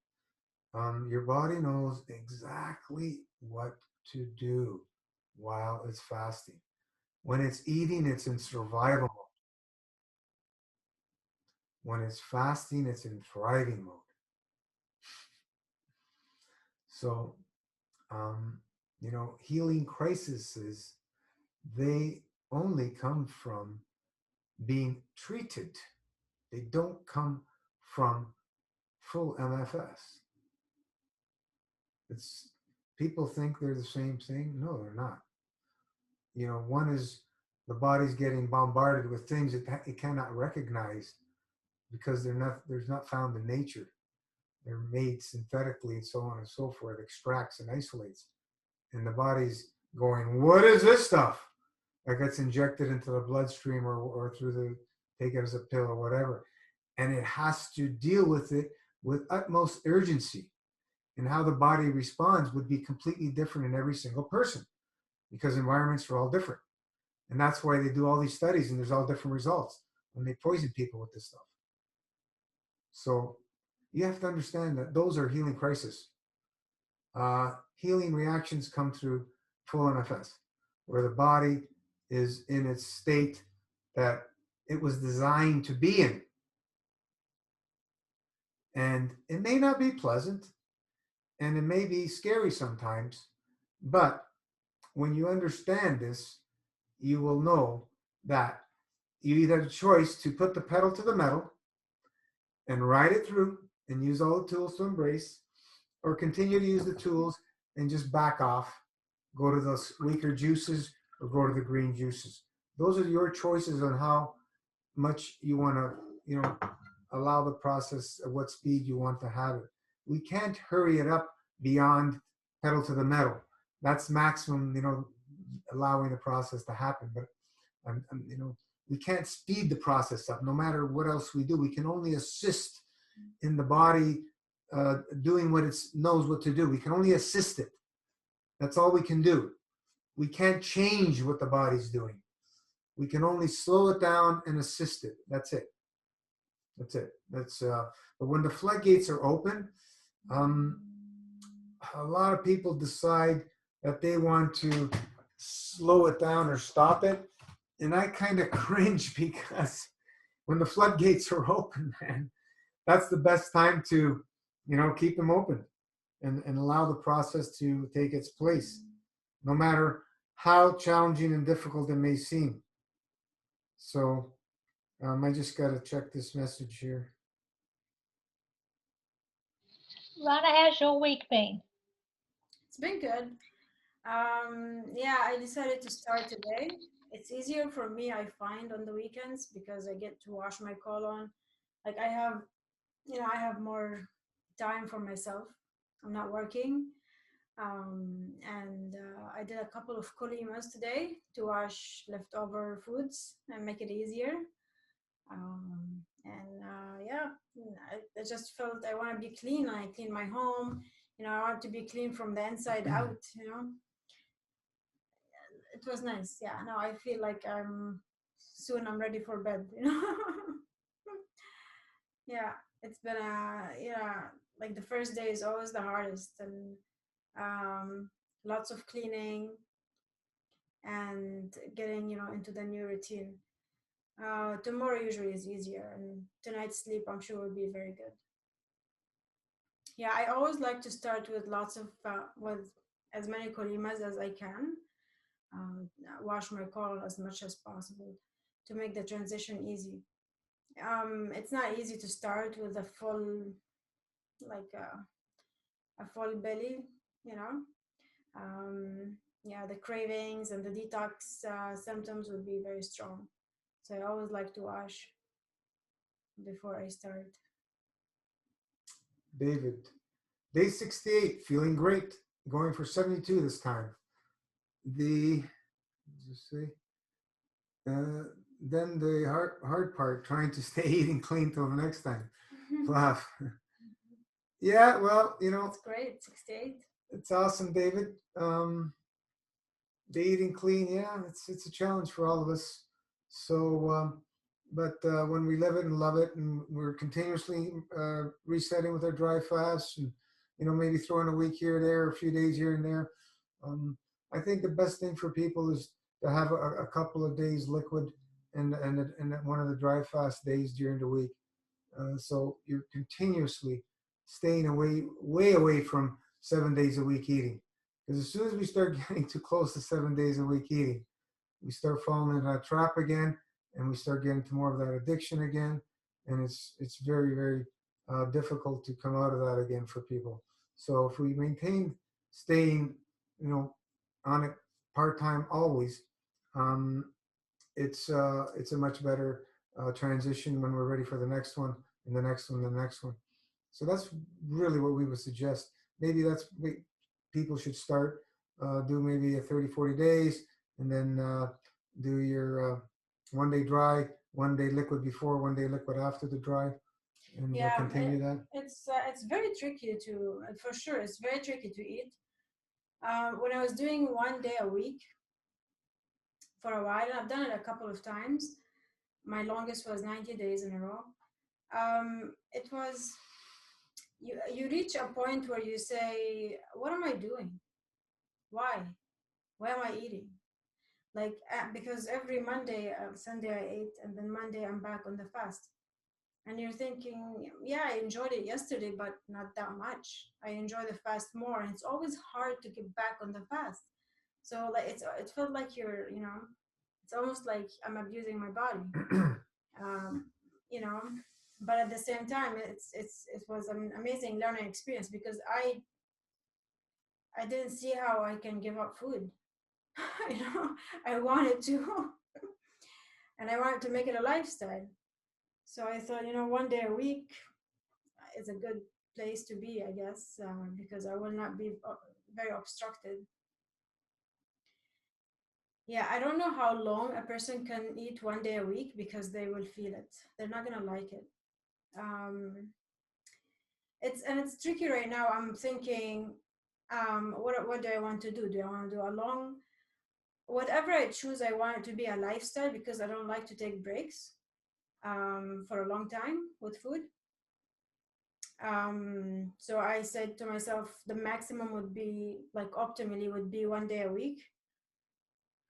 Your body knows exactly what to do while it's fasting. When it's eating, it's in survival mode. When it's fasting, it's in thriving mode. So, healing crises they only come from being treated. They don't come from full MFS. It's people think they're the same thing. No, they're not. You know, one is the body's getting bombarded with things it cannot recognize because there's not found in nature. They're made synthetically and so on and so forth, extracts and isolates. And the body's going, what is this stuff? That gets injected into the bloodstream or through take it as a pill or whatever. And it has to deal with it with utmost urgency. And how the body responds would be completely different in every single person because environments are all different. And that's why they do all these studies and there's all different results when they poison people with this stuff. So you have to understand that those are healing crises. Healing reactions come through full MFS, where the body is in its state that it was designed to be in. And it may not be pleasant, and it may be scary sometimes, but when you understand this, you will know that you either have a choice to put the pedal to the metal and ride it through and use all the tools to embrace, or continue to use the tools and just back off, go to those weaker juices or go to the green juices. Those are your choices on how much you want to, allow the process at what speed you want to have it. We can't hurry it up beyond pedal to the metal. That's maximum, allowing the process to happen. But, we can't speed the process up no matter what else we do. We can only assist in the body doing what it knows what to do. We can only assist it. That's all we can do. We can't change what the body's doing. We can only slow it down and assist it. That's it. That's it. But when the floodgates are open, a lot of people decide that they want to slow it down or stop it. And I kind of cringe because when the floodgates are open, man, that's the best time to, keep them open and allow the process to take its place, no matter how challenging and difficult it may seem. So I just got to check this message here. Rana, how's your week been? It's been good. Yeah, I decided to start today. It's easier for me, I find, on the weekends because I get to wash my colon. Like I have more time for myself. I'm not working. And I did a couple of kolimas today to wash leftover foods and make it easier. Yeah, I just felt I want to be clean. I clean my home. I want to be clean from the inside out. It was nice. Yeah, no, I feel like I'm ready for bed. Yeah, it's been like the first day is always the hardest, and lots of cleaning and getting into the new routine. Tomorrow usually is easier, and tonight's sleep I'm sure will be very good. Yeah, I always like to start with lots of with as many kolimas as I can. Wash my colon as much as possible to make the transition easy. It's not easy to start with a full, like a full belly, Yeah, the cravings and the detox symptoms would be very strong. So I always like to wash before I start. David, day 68, feeling great, going for 72 this time. Then the hard part, trying to stay eating clean till the next time. Laugh. Yeah, well, It's great, 68. It's awesome, David. The eating clean, yeah, it's a challenge for all of us. So, but when we live it and love it, and we're continuously resetting with our dry fasts, and maybe throwing a week here or there, a few days here and there. I think the best thing for people is to have a couple of days liquid and one of the dry fast days during the week. So you're continuously staying way away from 7 days a week eating. Because as soon as we start getting too close to 7 days a week eating, we start falling into that trap again, and we start getting to more of that addiction again, and it's very, very difficult to come out of that again for people. So if we maintain staying, on it part-time always, um, it's a much better transition when we're ready for the next one and the next one, and the next one. So that's really what we would suggest. Maybe that's people should start, do maybe a 30, 40 days, and then do your 1 day dry, 1 day liquid before, 1 day liquid after the dry, and Yeah, continue that. it's very tricky to, for sure, it's very tricky to eat. When I was doing 1 day a week for a while, I've done it a couple of times. My longest was 90 days in a row. It was, you reach a point where you say, what am I doing? Why am I eating? Like, because every Monday, Sunday I ate, and then Monday I'm back on the fast. And you're thinking, yeah, I enjoyed it yesterday, but not that much. I enjoy the fast more, and it's always hard to get back on the fast. So like, it felt like it's almost like I'm abusing my body. um, you know, but at the same time, it was an amazing learning experience, because I didn't see how I can give up food. I wanted to, and I wanted to make it a lifestyle. So I thought, 1 day a week is a good place to be, I guess, because I will not be very obstructed. Yeah, I don't know how long a person can eat 1 day a week, because they will feel it. They're not gonna like it. It's tricky right now. I'm thinking, what do I want to do? Do I want to do a long, whatever I choose, I want it to be a lifestyle, because I don't like to take breaks for a long time with food. So I said to myself, the maximum would be, like, optimally would be 1 day a week.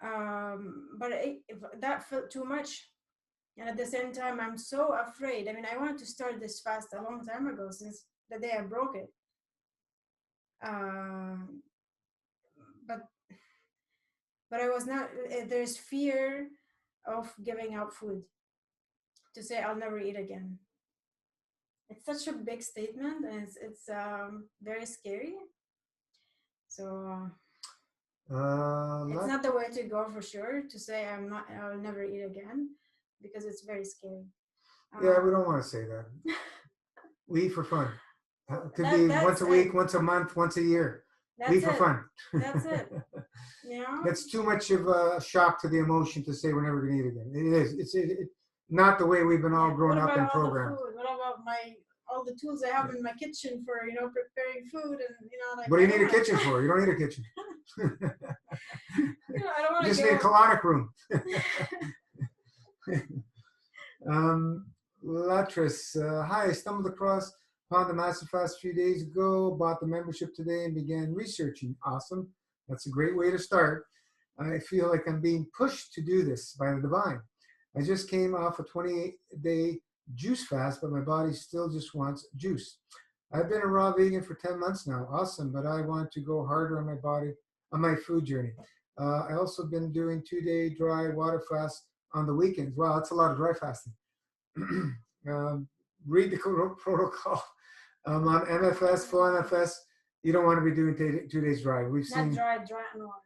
But if that felt too much, and at the same time, I'm so afraid. I mean, I wanted to start this fast a long time ago, since the day I broke it. But I was not. There's fear of giving up food, to say I'll never eat again. It's such a big statement, and it's very scary. So it's not the way to go, for sure, to say I'll never eat again, because it's very scary. Yeah, we don't want to say that. We eat for fun. It could be once a week, once a month, once a year. We eat for fun. That's it. It's too much of a shock to the emotion to say we're never going to eat again. It is. It's not the way we've been all grown up and programmed. What about all the tools I have in my kitchen for preparing food, and like. What do you need a kitchen for? You don't need a kitchen. I don't want to. You just need a colonic room. Latris, hi, I stumbled upon the Massive Fast a few days ago, bought the membership today, and began researching. Awesome. That's a great way to start. I feel like I'm being pushed to do this by the divine. I just came off a 28-day juice fast, but my body still just wants juice. I've been a raw vegan for 10 months now. Awesome, but I want to go harder on my body, on my food journey. I also been doing 2-day dry water fast on the weekends. Wow, that's a lot of dry fasting. Read the protocol on MFS, full MFS. You don't want to be doing 2 days dry. We've Not seen dry and water.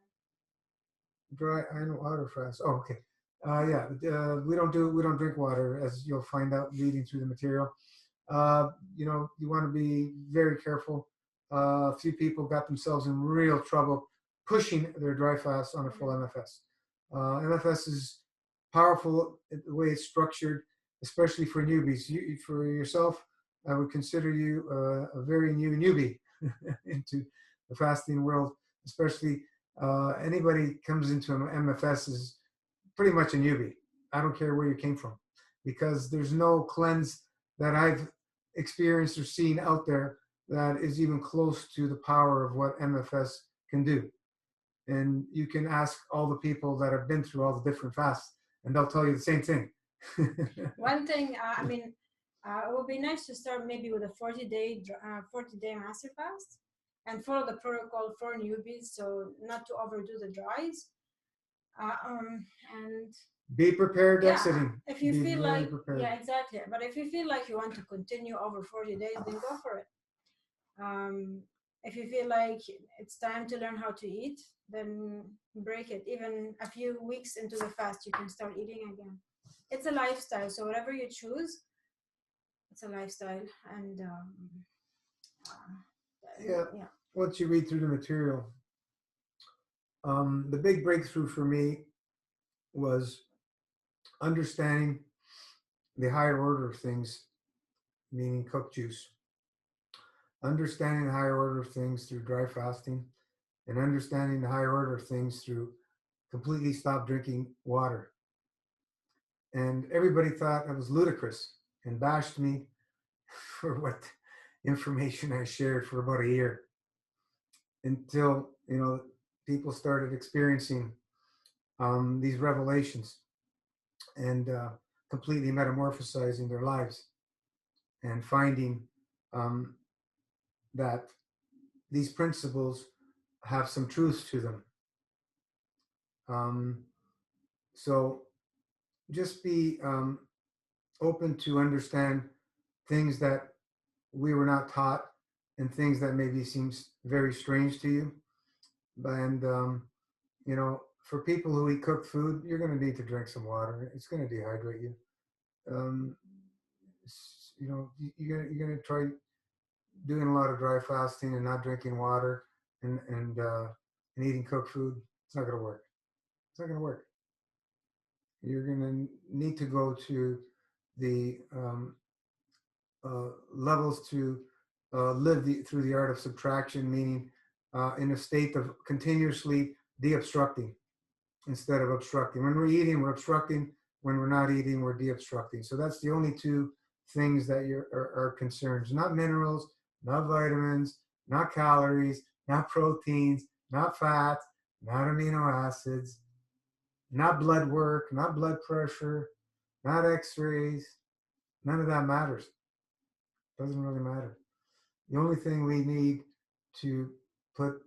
Dry and water fast. Oh, okay. We don't drink water, as you'll find out reading through the material. You want to be very careful. A few people got themselves in real trouble pushing their dry fast on a full MFS. MFS is powerful the way it's structured, especially for newbies. For yourself, I would consider you a very newbie into the fasting world, especially anybody comes into an MFS is pretty much a newbie. I don't care where you came from, because there's no cleanse that I've experienced or seen out there that is even close to the power of what MFS can do. And you can ask all the people that have been through all the different fasts, and they'll tell you the same thing. One thing, it would be nice to start maybe with a 40-day master fast, and follow the protocol for newbies, so not to overdo the dries. And Be prepared, yeah, Destiny. if you Be feel very like, prepared. yeah, exactly. But if you feel like you want to continue over 40 days, then go for it. If you feel like it's time to learn how to eat, then break it. Even a few weeks into the fast, you can start eating again. It's a lifestyle. So whatever you choose, it's a lifestyle. And Yeah. yeah. Once you read through the material, the big breakthrough for me was understanding the higher order of things, meaning cooked juice, understanding the higher order of things through dry fasting, and understanding the higher order of things through completely stop drinking water. And everybody thought I was ludicrous and bashed me for what information I shared for about a year, until people started experiencing these revelations and completely metamorphosizing their lives and finding um, that these principles have some truth to them. So just be open to understand things that we were not taught and things that maybe seems very strange to you. And for people who eat cooked food, you're going to need to drink some water. It's going to dehydrate you. You're going to try doing a lot of dry fasting and not drinking water and eating cooked food. It's not going to work. It's not going to work. You're going to need to go to the levels to live through the art of subtraction, meaning in a state of continuously de-obstructing instead of obstructing. When we're eating, we're obstructing. When we're not eating, we're de-obstructing. So that's the only two things that are concerns. Not minerals, not vitamins, not calories, not proteins, not fats, not amino acids, not blood work, not blood pressure, not x-rays. None of that matters. Doesn't really matter. The only thing we need to put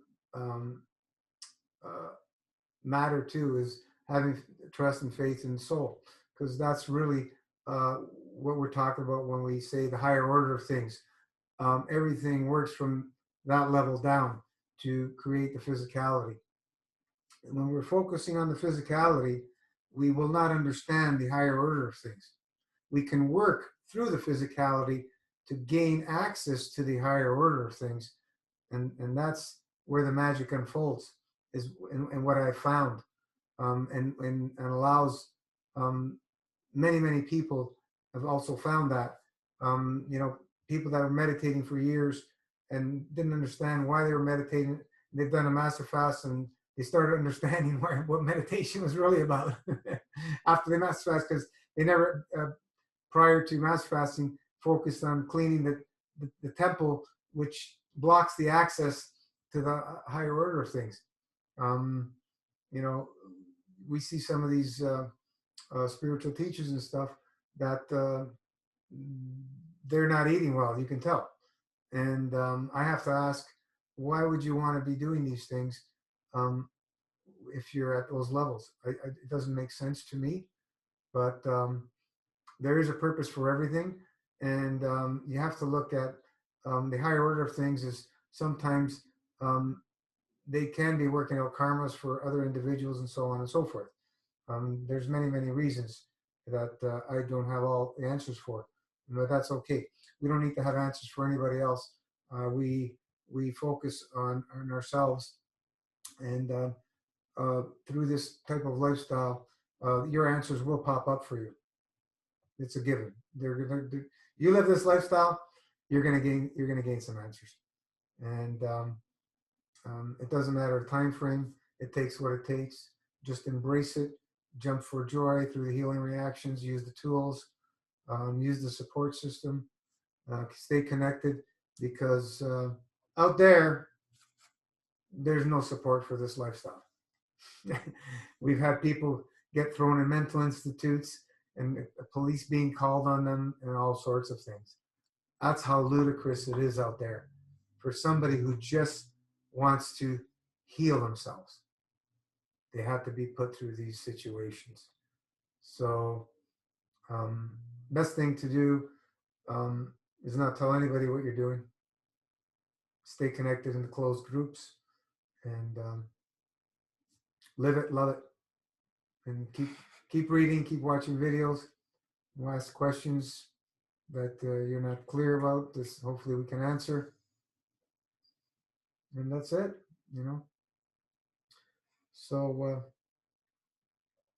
matter to is having trust and faith in the soul, because that's really what we're talking about when we say the higher order of things. Everything works from that level down to create the physicality. And when we're focusing on the physicality, we will not understand the higher order of things. We can work through the physicality to gain access to the higher order of things. And that's where the magic unfolds, is and what I found, and allows many people have also found that people that were meditating for years and didn't understand why they were meditating. They've done a master fast and they started understanding what meditation was really about after the master fast, because they never prior to master fasting focused on cleaning the temple, which blocks the access to the higher order of things. We see some of these spiritual teachers and stuff that they're not eating well. You can tell. And I have to ask, why would you want to be doing these things if you're at those levels? It doesn't make sense to me, but there is a purpose for everything. And you have to look at the higher order of things is sometimes they can be working out karmas for other individuals and so on and so forth. There's many reasons that I don't have all the answers for, but that's okay. We don't need to have answers for anybody else. We focus on ourselves, and through this type of lifestyle, your answers will pop up for you. It's a given. You live this lifestyle, you're gonna gain some answers, and it doesn't matter the time frame. It takes what it takes. Just embrace it. Jump for joy through the healing reactions. Use the tools. Use the support system. Stay connected, because out there's no support for this lifestyle. We've had people get thrown in mental institutes and police being called on them and all sorts of things. That's how ludicrous it is out there for somebody who just wants to heal themselves. they had to be put through these situations. So best thing to do is not tell anybody what you're doing. Stay connected in the closed groups and live it, love it, and keep reading, keep watching videos. We'll ask questions that you're not clear about. This hopefully we can answer, and that's it. You know. So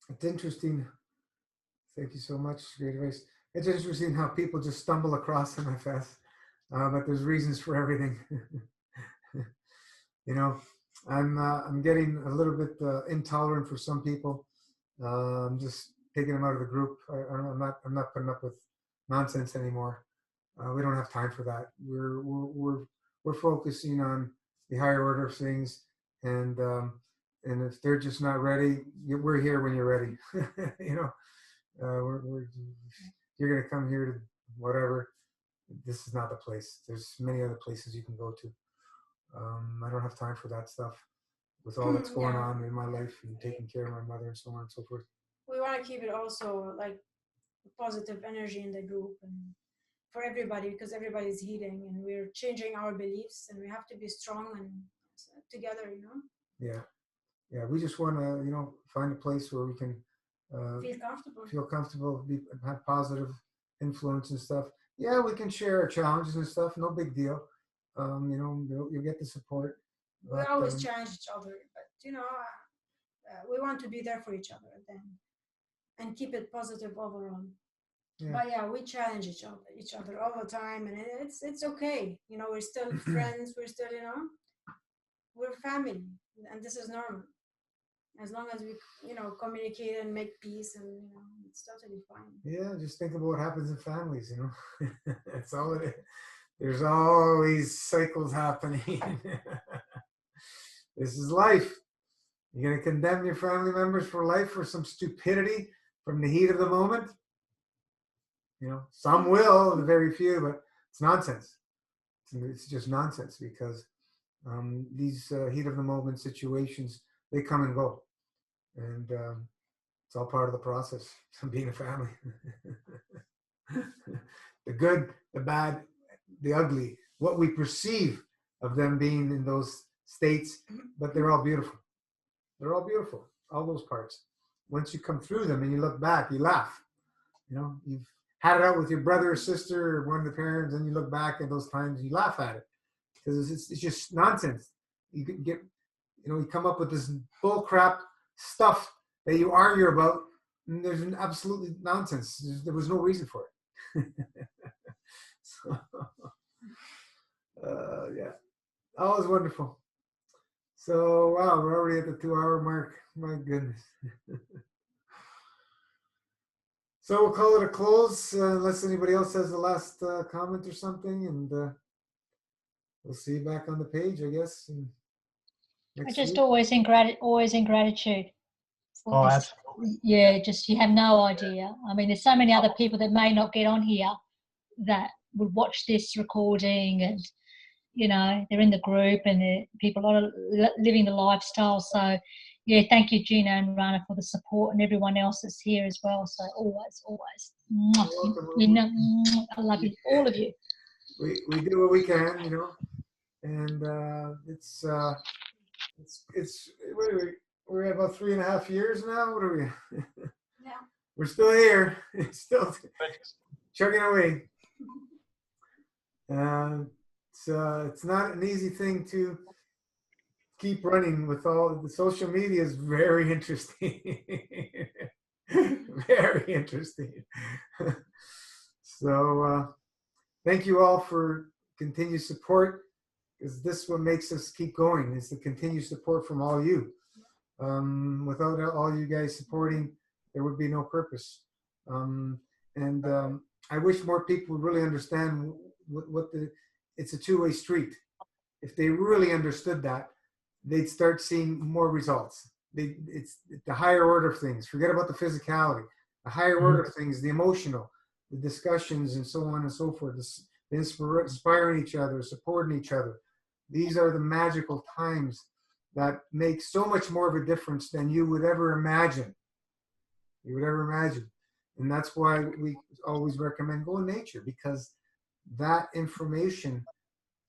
it's interesting. Thank you so much. Great advice. It's interesting how people just stumble across MFS, but there's reasons for everything. You know, I'm getting a little bit intolerant for some people. I'm just taking them out of the group. I'm not putting up with nonsense anymore. We don't have time for that. We're focusing on the higher order of things, and if they're just not ready, we're here when you're ready. You know, you're gonna come here to whatever. This is not the place. There's many other places you can go to. I don't have time for that stuff with all that's going on in my life and taking care of my mother and so on and so forth. We want to keep it also like positive energy in the group and for everybody, because everybody's healing and we're changing our beliefs and we have to be strong and together, you know. Yeah. We just want to, you know, find a place where we can Feel comfortable, have positive influence and stuff. Yeah, we can share our challenges and stuff. No big deal. You know, you'll get the support. We always challenge each other, but you know, we want to be there for each other then, and keep it positive overall. Yeah. But yeah, we challenge each other all the time, and it's okay. You know, we're still friends. We're still, you know, we're family, and this is normal. As long as we, you know, communicate and make peace, and you know, it's totally fine. Yeah, just think about what happens in families. You know, that's all it is. There's always cycles happening. This is life. You're going to condemn your family members for life for some stupidity from the heat of the moment? You know, some will, the very few, but it's nonsense. It's just nonsense because these heat of the moment situations, they come and go. And it's all part of the process of being a family. The good, the bad, the ugly, what we perceive of them being in those states, but they're all beautiful. They're all beautiful, all those parts. Once you come through them and you look back, you laugh. You know, you've had it out with your brother or sister or one of the parents, and you look back at those times and you laugh at it because it's just nonsense. You could get, you know, you come up with this bull crap stuff that you argue about, and there's an absolutely nonsense. There was no reason for it. So, yeah, always wonderful. So, wow, we're already at the 2-hour mark. My goodness. So we'll call it a close, unless anybody else has the last comment or something, and we'll see you back on the page, I guess. I just always in gratitude. Oh, absolutely. Yeah, just you have no idea. I mean, there's so many other people that may not get on here that would watch this recording, and you know, they're in the group and people are living the lifestyle. So yeah, thank you, Gina and Rana, for the support, and everyone else that's here as well. So always, you know, I love you, all of you. We do what we can, you know, and it's what are we? We're at about 3.5 years now. What are we? Yeah. We're still here. It's still chugging away. It's not an easy thing to keep running with all the social media. Is very interesting. Very interesting. So thank you all for continued support, because this is what makes us keep going, is the continued support from all you. Without all you guys supporting, there would be no purpose. I wish more people would really understand it's a two-way street. If they really understood that, they'd start seeing more results. It's the higher order of things. Forget about the physicality. The higher order of things, the emotional, the discussions, and so on and so forth. Inspiring each other, supporting each other. These are the magical times that makes so much more of a difference than you would ever imagine. And that's why we always recommend go in nature, because that information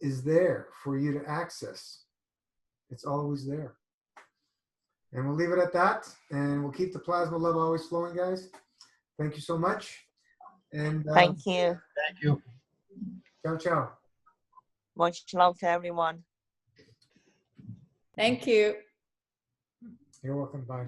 is there for you to access. It's always there. And we'll leave it at that, and we'll keep the plasma love always flowing, guys. Thank you so much. And Thank you. Thank you. ciao, ciao. Much love to everyone. Thank you. You're welcome. Bye.